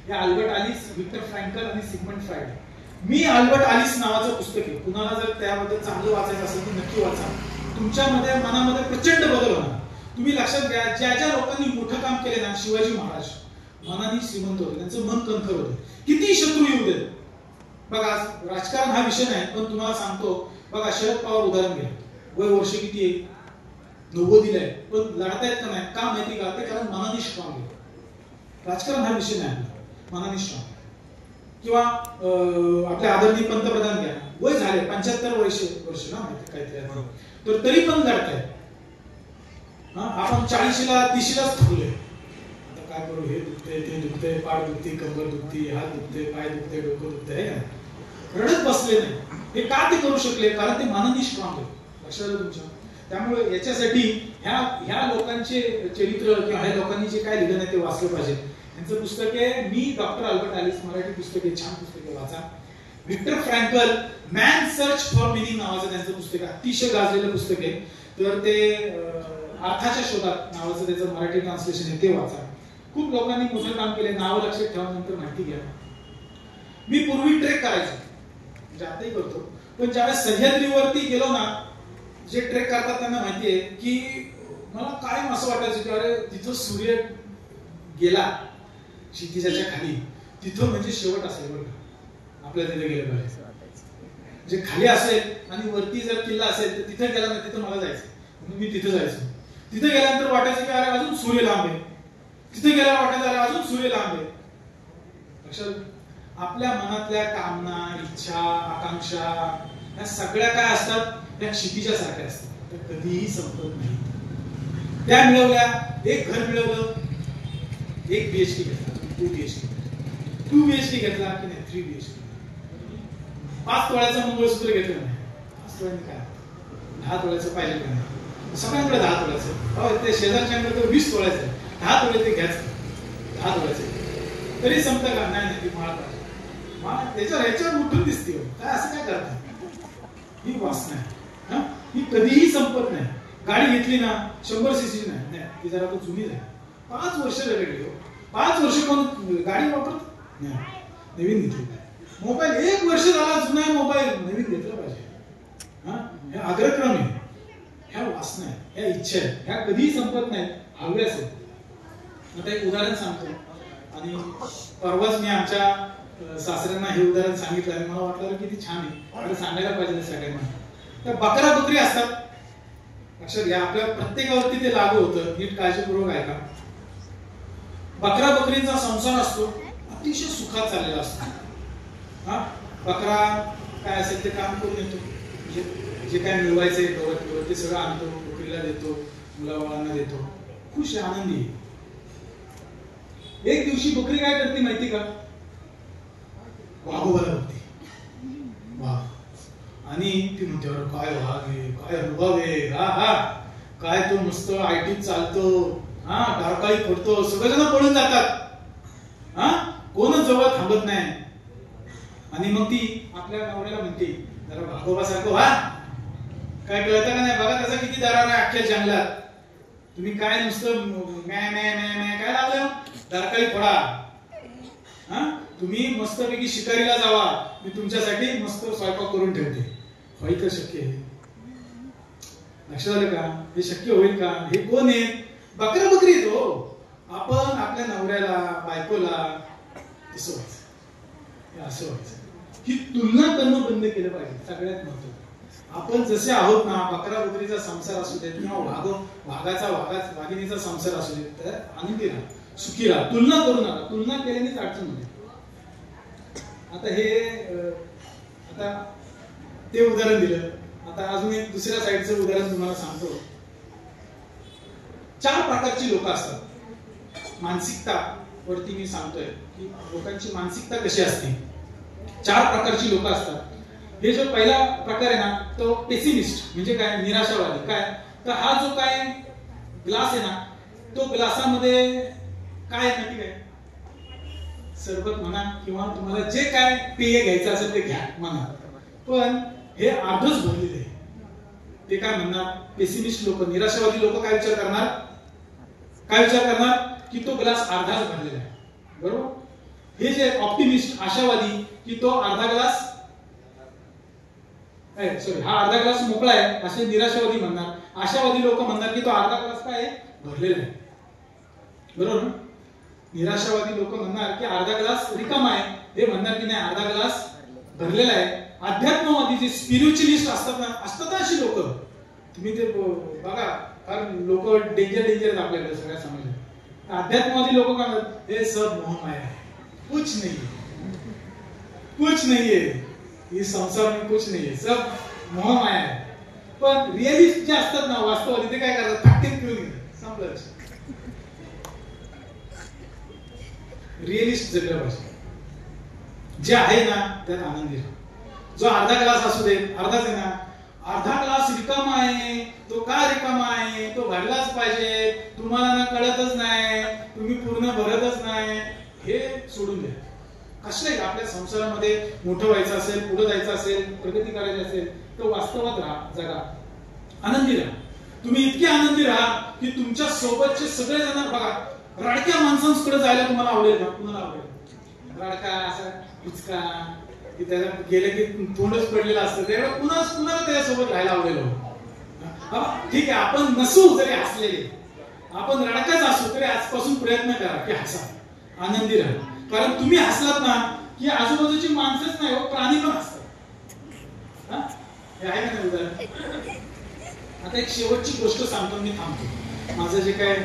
हे अल्बर्ट आलिस, विक्टर फ्रँकल आणि सिगमंड फ्रायड. मी अल्बर्ट आलिस नावाचं पुस्तक आहे, कुणाला जर त्याबद्दल चांगलं वाचायचं असेल तर नक्की वाचा. तुमच्यामध्ये मनामध्ये प्रचंड बदल होणार. तुम्ही लक्षात घ्या, ज्या ज्या लोकांनी मोठं काम केले ना, शिवाजी महाराज मनाने श्रीमंत होते, त्यांचं मन कणखर होतं. किती शत्रू येऊ देत. बघा राजकारण हा विषय नाही, पण तुम्हाला सांगतो बघा, शरद पवार उदाहरण घ्या. वय वर्ष किती आहे? 90 दिलंय, पण लढता येत नाही. का माहिती का? ते कारण मनाने स्ट्रॉंग आहे. राजकारण हा विषय नाही, मनाने स्ट्रॉंग. किंवा आपल्या आदरणीय पंतप्रधान घ्या, वय झाले 75 वर्ष ना काहीतरी, तर तरी पण लढताय. आपण 40ला 30लाच थांबलोय. आता काय करू, हे दुखते, ते दुखते, पाठ दुखते, कंबर दुखते, हात दुखते, पाय दुखते, डोकं दुखते, आहे का? रडत बसले नाही. हे का ते करू शकले? कारण ते मनाने स्ट्रॉंग आहे. लक्षात आलं तुमच्या? त्यामुळे याच्यासाठी ह्या लोकांचे चरित्र किंवा ह्या लोकांनी जे काय लिहिलं नाही ते वाचलं पाहिजे. त्यांचं पुस्तक आहे मी डॉक्टर अल्बर्ट आलिस, मराठी पुस्तक आहे, छान पुस्तक आहे, वाचा. Viktor Frankl man search for meaning नावाचं त्यांचं पुस्तक आहे, अतिशय गाजलेलं पुस्तक आहे. तर ते अर्थाच्या शोधात नावाचं त्याचं मराठी ट्रान्सलेशन आहे, ते वाचा. खूप लोकांनी मोठं काम केले, नाव लक्षात ठेवा, नंतर माहिती घ्या. मी पूर्वी ट्रेक करायचो, म्हणजे आताही करतो, पण ज्यावेळेस सह्याद्रीवरती गेलो ना, जे ट्रेक करतात त्यांना माहिती आहे की मला कायम असं वाटायचं की अरे तिथं सूर्य गेला क्षितिजाच्या खाली, तिथं म्हणजे शेवट असेल बरं का, आपल्या तिथे गेलं पाहिजे. जे खाली असेल आणि वरती जर किल्ला असेल तर तिथे गेला ना, तिथं मला जायचं, म्हणून मी तिथे जायचो. तिथे गेल्यानंतर वाटायचं की अरे अजून सूर्य लांब आहे, तिथे गेल्यावर वाटायचं अरे अजून सूर्य लांब आहे. लक्षात, आपल्या मनातल्या कामना, इच्छा, आकांक्षा या सगळ्या काय असतात, त्या क्षितिजा सारख्या असतात, त्या कधीही संपत नाही. त्या मिळवल्या, एक घर मिळवलं, 1 BHK घेतला, 2 BHK, 2 BHK घेतला की नाही, 3 BHK, 5 तोळ्याचं मंगळसूत्र घेतलं नाही, 5 तोळ्याने काय, 10 तोळ्याचं पाहिजे का नाही, सगळ्यांकडे 10 तोळ्याचं, ते शेजारच्याकडे 20 तोळ्याचं, 10 तोळे ते घ्यायचं, 10 तोळ्याचं तरी संपतं का? नाही नाही, ती माळ पाहिजे. ह्याच्यावर उठून दिसते, काय असं काय करतात? ही वासना आहे, ही कधीही संपत नाही. गाडी घेतली ना 100 cc नाही, ती जरा तो जुनी आहे, 5 वर्ष रगडली, 5 वर्ष कोण गाडी वापरत नाही, नवीन घेतली. मोबाईल 1 वर्ष झाला जुना मोबाईल, नवीन घेतला पाहिजे. हे अग्रक्रम आहे, ह्या वासना आहे, ह्या इच्छा आहे, ह्या कधीही संपत नाही, हव्यास आहे. आता एक उदाहरण सांगतो, आणि परवाच मी आमच्या सासऱ्यांना हे उदाहरण सांगितलं आणि मला वाटलं किती छान आहे, आणि सांगायला पाहिजे सगळ्यांना. तर बकरा बकरी असतात, लक्षात घ्या, आपल्या प्रत्येकावरती ते लागू होतं, नीट काळजीपूर्वक ऐका. बकरा बकरीचा संसार असतो, अतिशय सुखात चाललेला असतो. बकरा काय असेल ते काम करून येतो, जे काय मिळवायचंय गवत ते सगळं आणतो, बकरीला देतो, मुलाबाळांना देतो, खुश आनंदी. एक दिवशी बकरी काय करते माहिती का? वाघोबाला बघते, वाघ, आणि ती म्हणते काय वाघ आहे, काय रुबाब आहे, हा काय तो मस्त IT चालतो, डारकाळी फोडतो, सगळेजण पळून जातात, कोणच जवळ थांबत नाही. आणि मग ती आपल्या नवऱ्याला म्हणते जरा वाघोबासारखं व्हा, काय कळतं का नाही, बघा त्याचा किती दरार आहे अख्ख्या जंगलात, तुम्ही काय नुसतं मॅ मॅ मॅ मॅ काय लावलं दारकाळी फोडा. हा तुम्ही मस्तपैकी शिकारीला जावा, मी तुमच्यासाठी मस्त स्वयंपाक करून ठेवते. होईल का शक्य आहे? लक्षात आलं का? हे शक्य होईल का? हे कोण आहे? बकरा बकरी हो. आपण आपल्या नवऱ्याला बायकोला असं व्हायचं, असं व्हायचं. ही तुलना करणं बंद केलं पाहिजे. सगळ्यात महत्त्वाचं आपण जसे आहोत ना, बकरा बकरीचा संसार असू देत किंवा वाघिणीचा संसार असू देत, तर आनंदी राहा, सुखी राहा. तुलना करू नका. तुलना केल्यानेच अडचण होते. आता हे आता ते उदाहरण दिलं. आता अजून एक दुसऱ्या साईडचं उदाहरण तुम्हाला सांगतो. 4 प्रकारची लोक असतात. मानसिकता वरती मी सांगतोय की लोकांची मानसिकता कशी असते. 4 प्रकारची लोक असतात. हे जो पहिला प्रकार आहे ना, तो पेसिमिस्ट म्हणजे काय, निराशावादी. काय तर हा जो काय ग्लास आहे ना, तो ग्लासामध्ये काय आहे माहिती काय, सरबत म्हणा किंवा तुम्हाला जे काय पेय घ्यायचं असेल ते घ्या म्हणा, पण हे अर्धच भरलेले आहे. ते काय म्हणणार, पेसिमिस्ट लोक, निराशावादी लोक काय विचार करणार, की तो ग्लास अर्धाच भरलेला आहे. बरोबर. हे जे ऑप्टिमिस्ट, आशावादी, की तो अर्धा ग्लास हा अर्धा ग्लास मोकळा आहे असे निराशावादी म्हणणार. आशावादी लोक म्हणणार की तो अर्धा ग्लास काय आहे, भरलेला आहे. बरोबर. निराशावादी लोक म्हणणार की अर्धा ग्लास रिकामा आहे. हे म्हणणार की नाही, अर्धा ग्लास भरलेला आहे. अध्यात्मवादी जे स्पिरिच्युअलिस्ट असतात ना अशी लोक, तुम्ही ते बघा, फार लोक डेंजर आपल्याकडे सगळ्या समाजात. अध्यात्मवादी लोक काय म्हणतात, हे सब मोहमाया है, कुछ नहीं है, इस संसार में कुछ नहीं है, सब मोहमाया है. पण रिअलिस्ट जे असतात ना, वास्तववादी, ते काय करतात, फाटीत पिऊन घेतात. संपलं. रिअलिस्ट जगलं पाहिजे. जे आहे ना त्यात आनंदी राहा. जो अर्धा ग्लास असू दे, अर्धाच आहे ना, अर्धा ग्लास रिकामा आहे, तो का रिकामा आहे, तो भरलाच पाहिजे. तुम्हाला ना कळतच नाही, तुम्ही पूर्ण भरतच नाही, हे सोडून द्या. कसले आपल्या संसारामध्ये मोठं व्हायचं असेल, पुढे जायचं असेल, प्रगती करायची असेल, तर वास्तवात राहा, जगा, आनंदी राहा. तुम्ही इतके आनंदी राहा की तुमच्या सोबतचे सगळे जण, बघा, रडक्या माणसांकडे जायला तुम्हाला आवडेल का? कुणाला आवडेल? रडका असा कुचका की त्याला गेले की तोंडच पडलेलं असतं, त्यावेळेला कुणाला त्याच्यासोबत राहायला आवडेल? ठीक आहे, आपण नसू जरी हसलेले, आपण रडकाच असू तरी आजपासून प्रयत्न करा की हसा, आनंदी राहा. कारण तुम्ही हसलात ना की आजूबाजूची माणसंच नाही, प्राणी पण हसतात. हे आहे का नाही उदाहरण? आता एक शेवटची गोष्ट सांगतो, मी थांबतो. माझं जे काय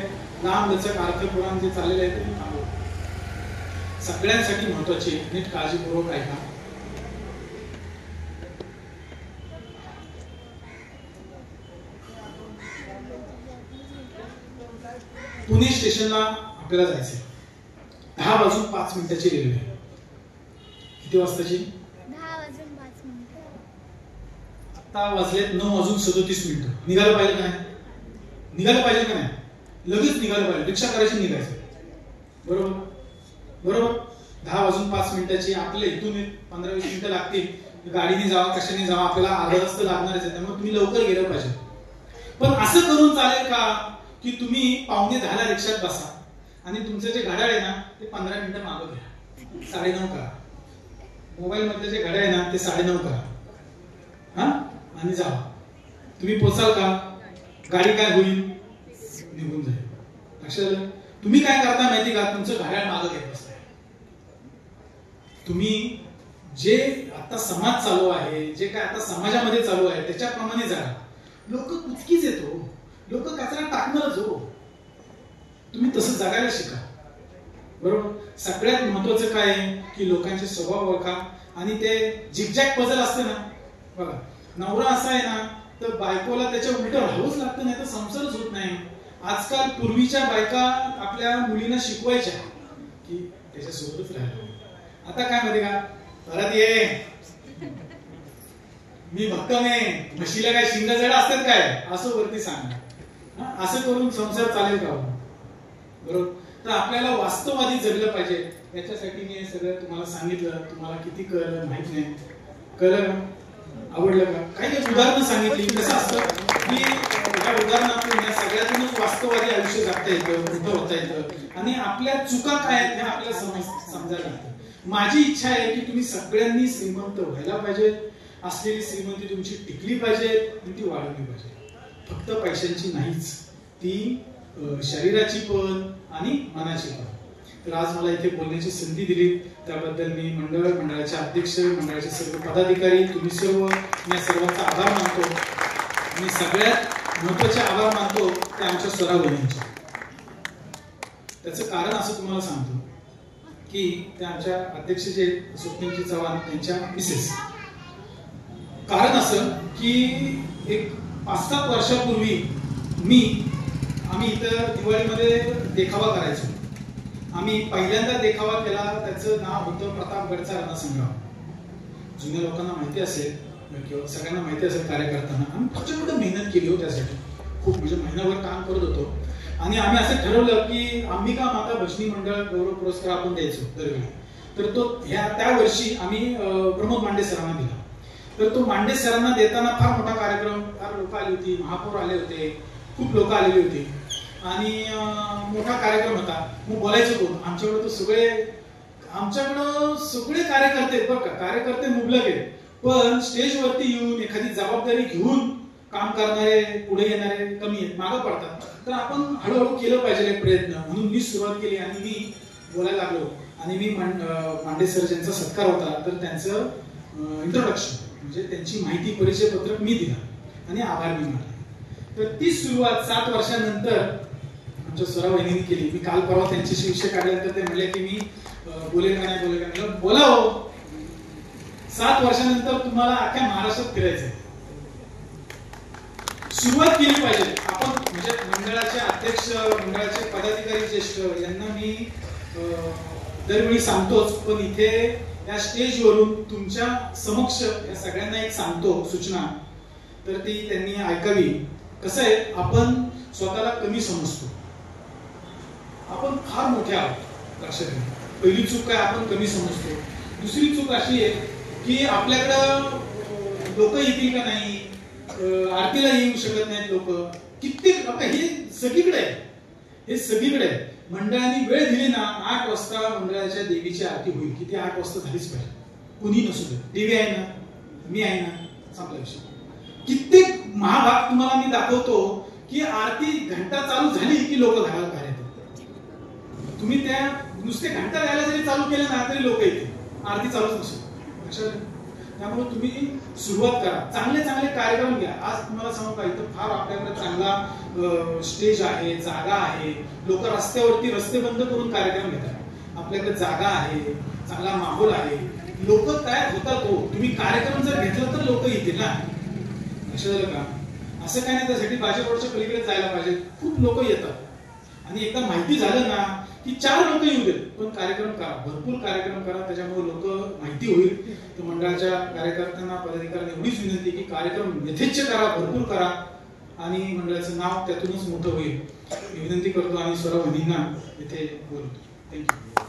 लांब लचक अर्थपुराण जे चाललेलं आहे ते मी थांबवतो. सगळ्यांसाठी महत्वाची, नीट काळजीपूर्वक ऐका. पुणे स्टेशनला आपल्याला जायचंय. 10:05 रेल्वे. किती वाजताची? 10:05. आता वाजलेत 9:37. निघालं पाहिजे का नाही? निघालं पाहिजे का नाही? लगेच निघालं पाहिजे. रिक्षा करायची, निघायचं. बरोबर. 10:05 आपल्या इथून 15-20 मिनिटं लागतील. गाडीने जावा, कशाने जावा, आपल्याला अर्धा तास तर लागणारच आहे. त्यामुळे तुम्ही लवकर गेलं पाहिजे. पण असं करून चालेल का की तुम्ही 9:45 रिक्षात बसा आणि तुमचं जे घड्याळ आहे ना ते 15 मिनिटं मागं घ्या, 9:30 करा. मोबाईल मधले जे घड्याळ आहे ना ते 9:30 करा, हा, आणि जावा. तुम्ही पोचाल का? गाडी काय होईल? निघून जाईल. लक्षात आलं? तुम्ही काय करता माहिती का? तुमचं घड्याळ मागं घेत बसताय. तुम्ही जे आता समाज चालू आहे, जे काय आता समाजामध्ये चालू आहे त्याच्याप्रमाणे जगा. लोक कुचकीच येतो, लोक कचरा टाकणारच हो. तुम्ही तसं जगायला शिका. बरोबर. सगळ्यात महत्वाचं काय आहे की लोकांचे स्वभाव ओळखा. आणि ते झिगझॅग पझल असते ना, बघा, नवरा असा आहे ना तर बायकोला त्याच्या उलट राहावंच लागतं, नाही तर संसारच होत नाही. आजकाल पूर्वीच्या बायका आपल्या मुलींना शिकवायच्या की त्याच्यासोबतच राहायला. आता काय माहिती का, परत ये, मी भक्कम आहे, म्हशीला काय शिंग जड असतात काय, असं वरती सांग. असं करून संसार चालेल का? बरोबर. तर आपल्याला वास्तववादी जगलं पाहिजे. याच्यासाठी मी हे सगळं तुम्हाला सांगितलं. तुम्हाला किती कळलं माहित नाही. कळलं का? आवडलं का? काही उदाहरणं सांगितली. कसं असतं की या उदाहरणातून या सगळ्यातूनच वास्तववादी आणि आपल्या चुका काय आहेत हे आपल्याला समजायला लागतं. माझी इच्छा आहे की तुम्ही सगळ्यांनी श्रीमंत व्हायला पाहिजे, असलेली श्रीमंती तुमची टिकली पाहिजे आणि ती वाढवली पाहिजे. फक्त पैशांची नाहीच, ती शरीराची पण आणि मनाची पण. तर आज मला इथे बोलण्याची संधी दिली त्याबद्दल मी मंडळाचे अध्यक्ष, मंडळाचे सर्व पदाधिकारी, तुम्ही सर्व, मी सर्वांचा आभार मानतो. आणि सगळ्यात महत्वाचे आभार मानतो ते आमच्या स्वरा वहिनींचे. त्याचं कारण असं तुम्हाला सांगतो की त्या आमच्या अध्यक्ष जे स्वप्नीलजी चव्हाण त्यांच्या मिसेस. कारण असं की एक 5-7 वर्षापूर्वी आम्ही इथं दिवाळीमध्ये देखावा करायचो. आम्ही पहिल्यांदा देखावा केला, त्याचं नाव होतं प्रतापगडचा रणसंग्राम. जुन्या लोकांना माहिती असेल किंवा सगळ्यांना माहिती असेल कार्यकर्त्यांना, आम्ही प्रचंड मेहनत केली हो त्यासाठी. खूप म्हणजे महिनाभर काम करत होतो. आणि आम्ही असं ठरवलं की अंबिका माता भजनी मंडळ गौरव पुरस्कार आपण द्यायचो दरवेळी. तर तो त्या वर्षी आम्ही प्रमोद मांडे सरांना दिला. तर तो मांडे सरांना देताना फार मोठा कार्यक्रम, फार लोक आली होती, महापौर आले होते, खूप लोक आलेली होती आणि मोठा कार्यक्रम होता. मग बोलायचं कोण? आमच्याकडे सगळे कार्यकर्ते, बरं का, कार्यकर्ते मुबलक आहेत, पण स्टेजवरती येऊन एखादी जबाबदारी घेऊन काम करणारे, पुढे येणारे कमी आहेत, मागं पडतात. तर आपण हळूहळू केलं पाहिजे प्रयत्न, म्हणून मी सुरुवात केली आणि मी बोलायला लागलो. आणि मी मांडे सर ज्यांचा सत्कार होता तर त्यांचं इंट्रोडक्शन म्हणजे त्यांची माहिती परिचय पत्रक मी दिला आणि आभार मी मानले. तर ती सुरुवात 7 वर्षानंतर आमच्या स्वरा वहिनींनी केली. मी काल परवा त्यांच्याशी विषय काढल्यानंतर ते म्हणले की मी बोलेल का नाही. बोला हो, 7 वर्षानंतर तुम्हाला अख्ख्या महाराष्ट्रात फिरायचंय. सुरुवात केली पाहिजे आपण. म्हणजे मंडळाचे अध्यक्ष, मंडळाचे पदाधिकारी ज्येष्ठ यांना मी दरवेळी सांगतोच, पण इथे या स्टेजवरून तुमच्या समक्ष या सगळ्यांना एक सांगतो सूचना, तर ती त्यांनी ऐकावी. कसं आहे, आपण स्वतःला कमी समजतो, आपण फार मोठे आहोत. लक्षात घ्या, पहिली चूक काय, आपण कमी समजतो. दुसरी चूक अशी आहे की आपल्याकडं लोक येतील का नाही, आरतीला येऊ शकत नाहीत लोक. कित्येक हे सगळीकडे आहे, हे सगळीकडे आहे. मंडळाने वेळ दिली ना, 8 वाजता मंडळाच्या देवीची आरती होईल की ती 8 वाजता झालीच पाहिजे. कुणी नसू दे, देवी आहे ना, मी आहे ना, संपला विषय. कित्येक महाभाग तुम्हाला मी दाखवतो की आरती घंटा चालू झाली की लोक घराला बाहेर येतात. तुम्ही त्या नुसते घंटा द्यायला जरी चालू केले ना तरी लोक येतील, आरती चालूच नसेल. लक्षात. त्यामुळे तुम्ही सुरुवात करा, चांगले कार्यक्रम घ्या. आज तुम्हाला सांगू का, इथं फार आपल्याकडे चांगला स्टेज आहे, जागा आहे. लोक रस्त्यावरती रस्ते बंद करून कार्यक्रम घेतात. आपल्याकडे जागा आहे, चांगला माहोल आहे, लोक तयार होतात. हो, तुम्ही कार्यक्रम जर घेतला तर लोक येतील ना. लक्षात झालं का? असं काय नाही, त्यासाठी भाजपच्या पलीकडे जायला पाहिजे. खूप लोक येतात. आणि एकदा माहिती झालं ना की 4 लोक येऊ देत, पण कार्यक्रम करा, भरपूर कार्यक्रम करा. त्याच्यामुळे लोक माहिती होईल. तर मंडळाच्या कार्यकर्त्यांना, पदाधिकाऱ्यांना एवढीच विनंती की कार्यक्रम यथेच्छ करा, भरपूर करा आणि मंडळाचं नाव त्यातूनच मोठं होईल. विनंती करतो आणि स्वरा वहिनींना इथे बोलतो. थँक्यू.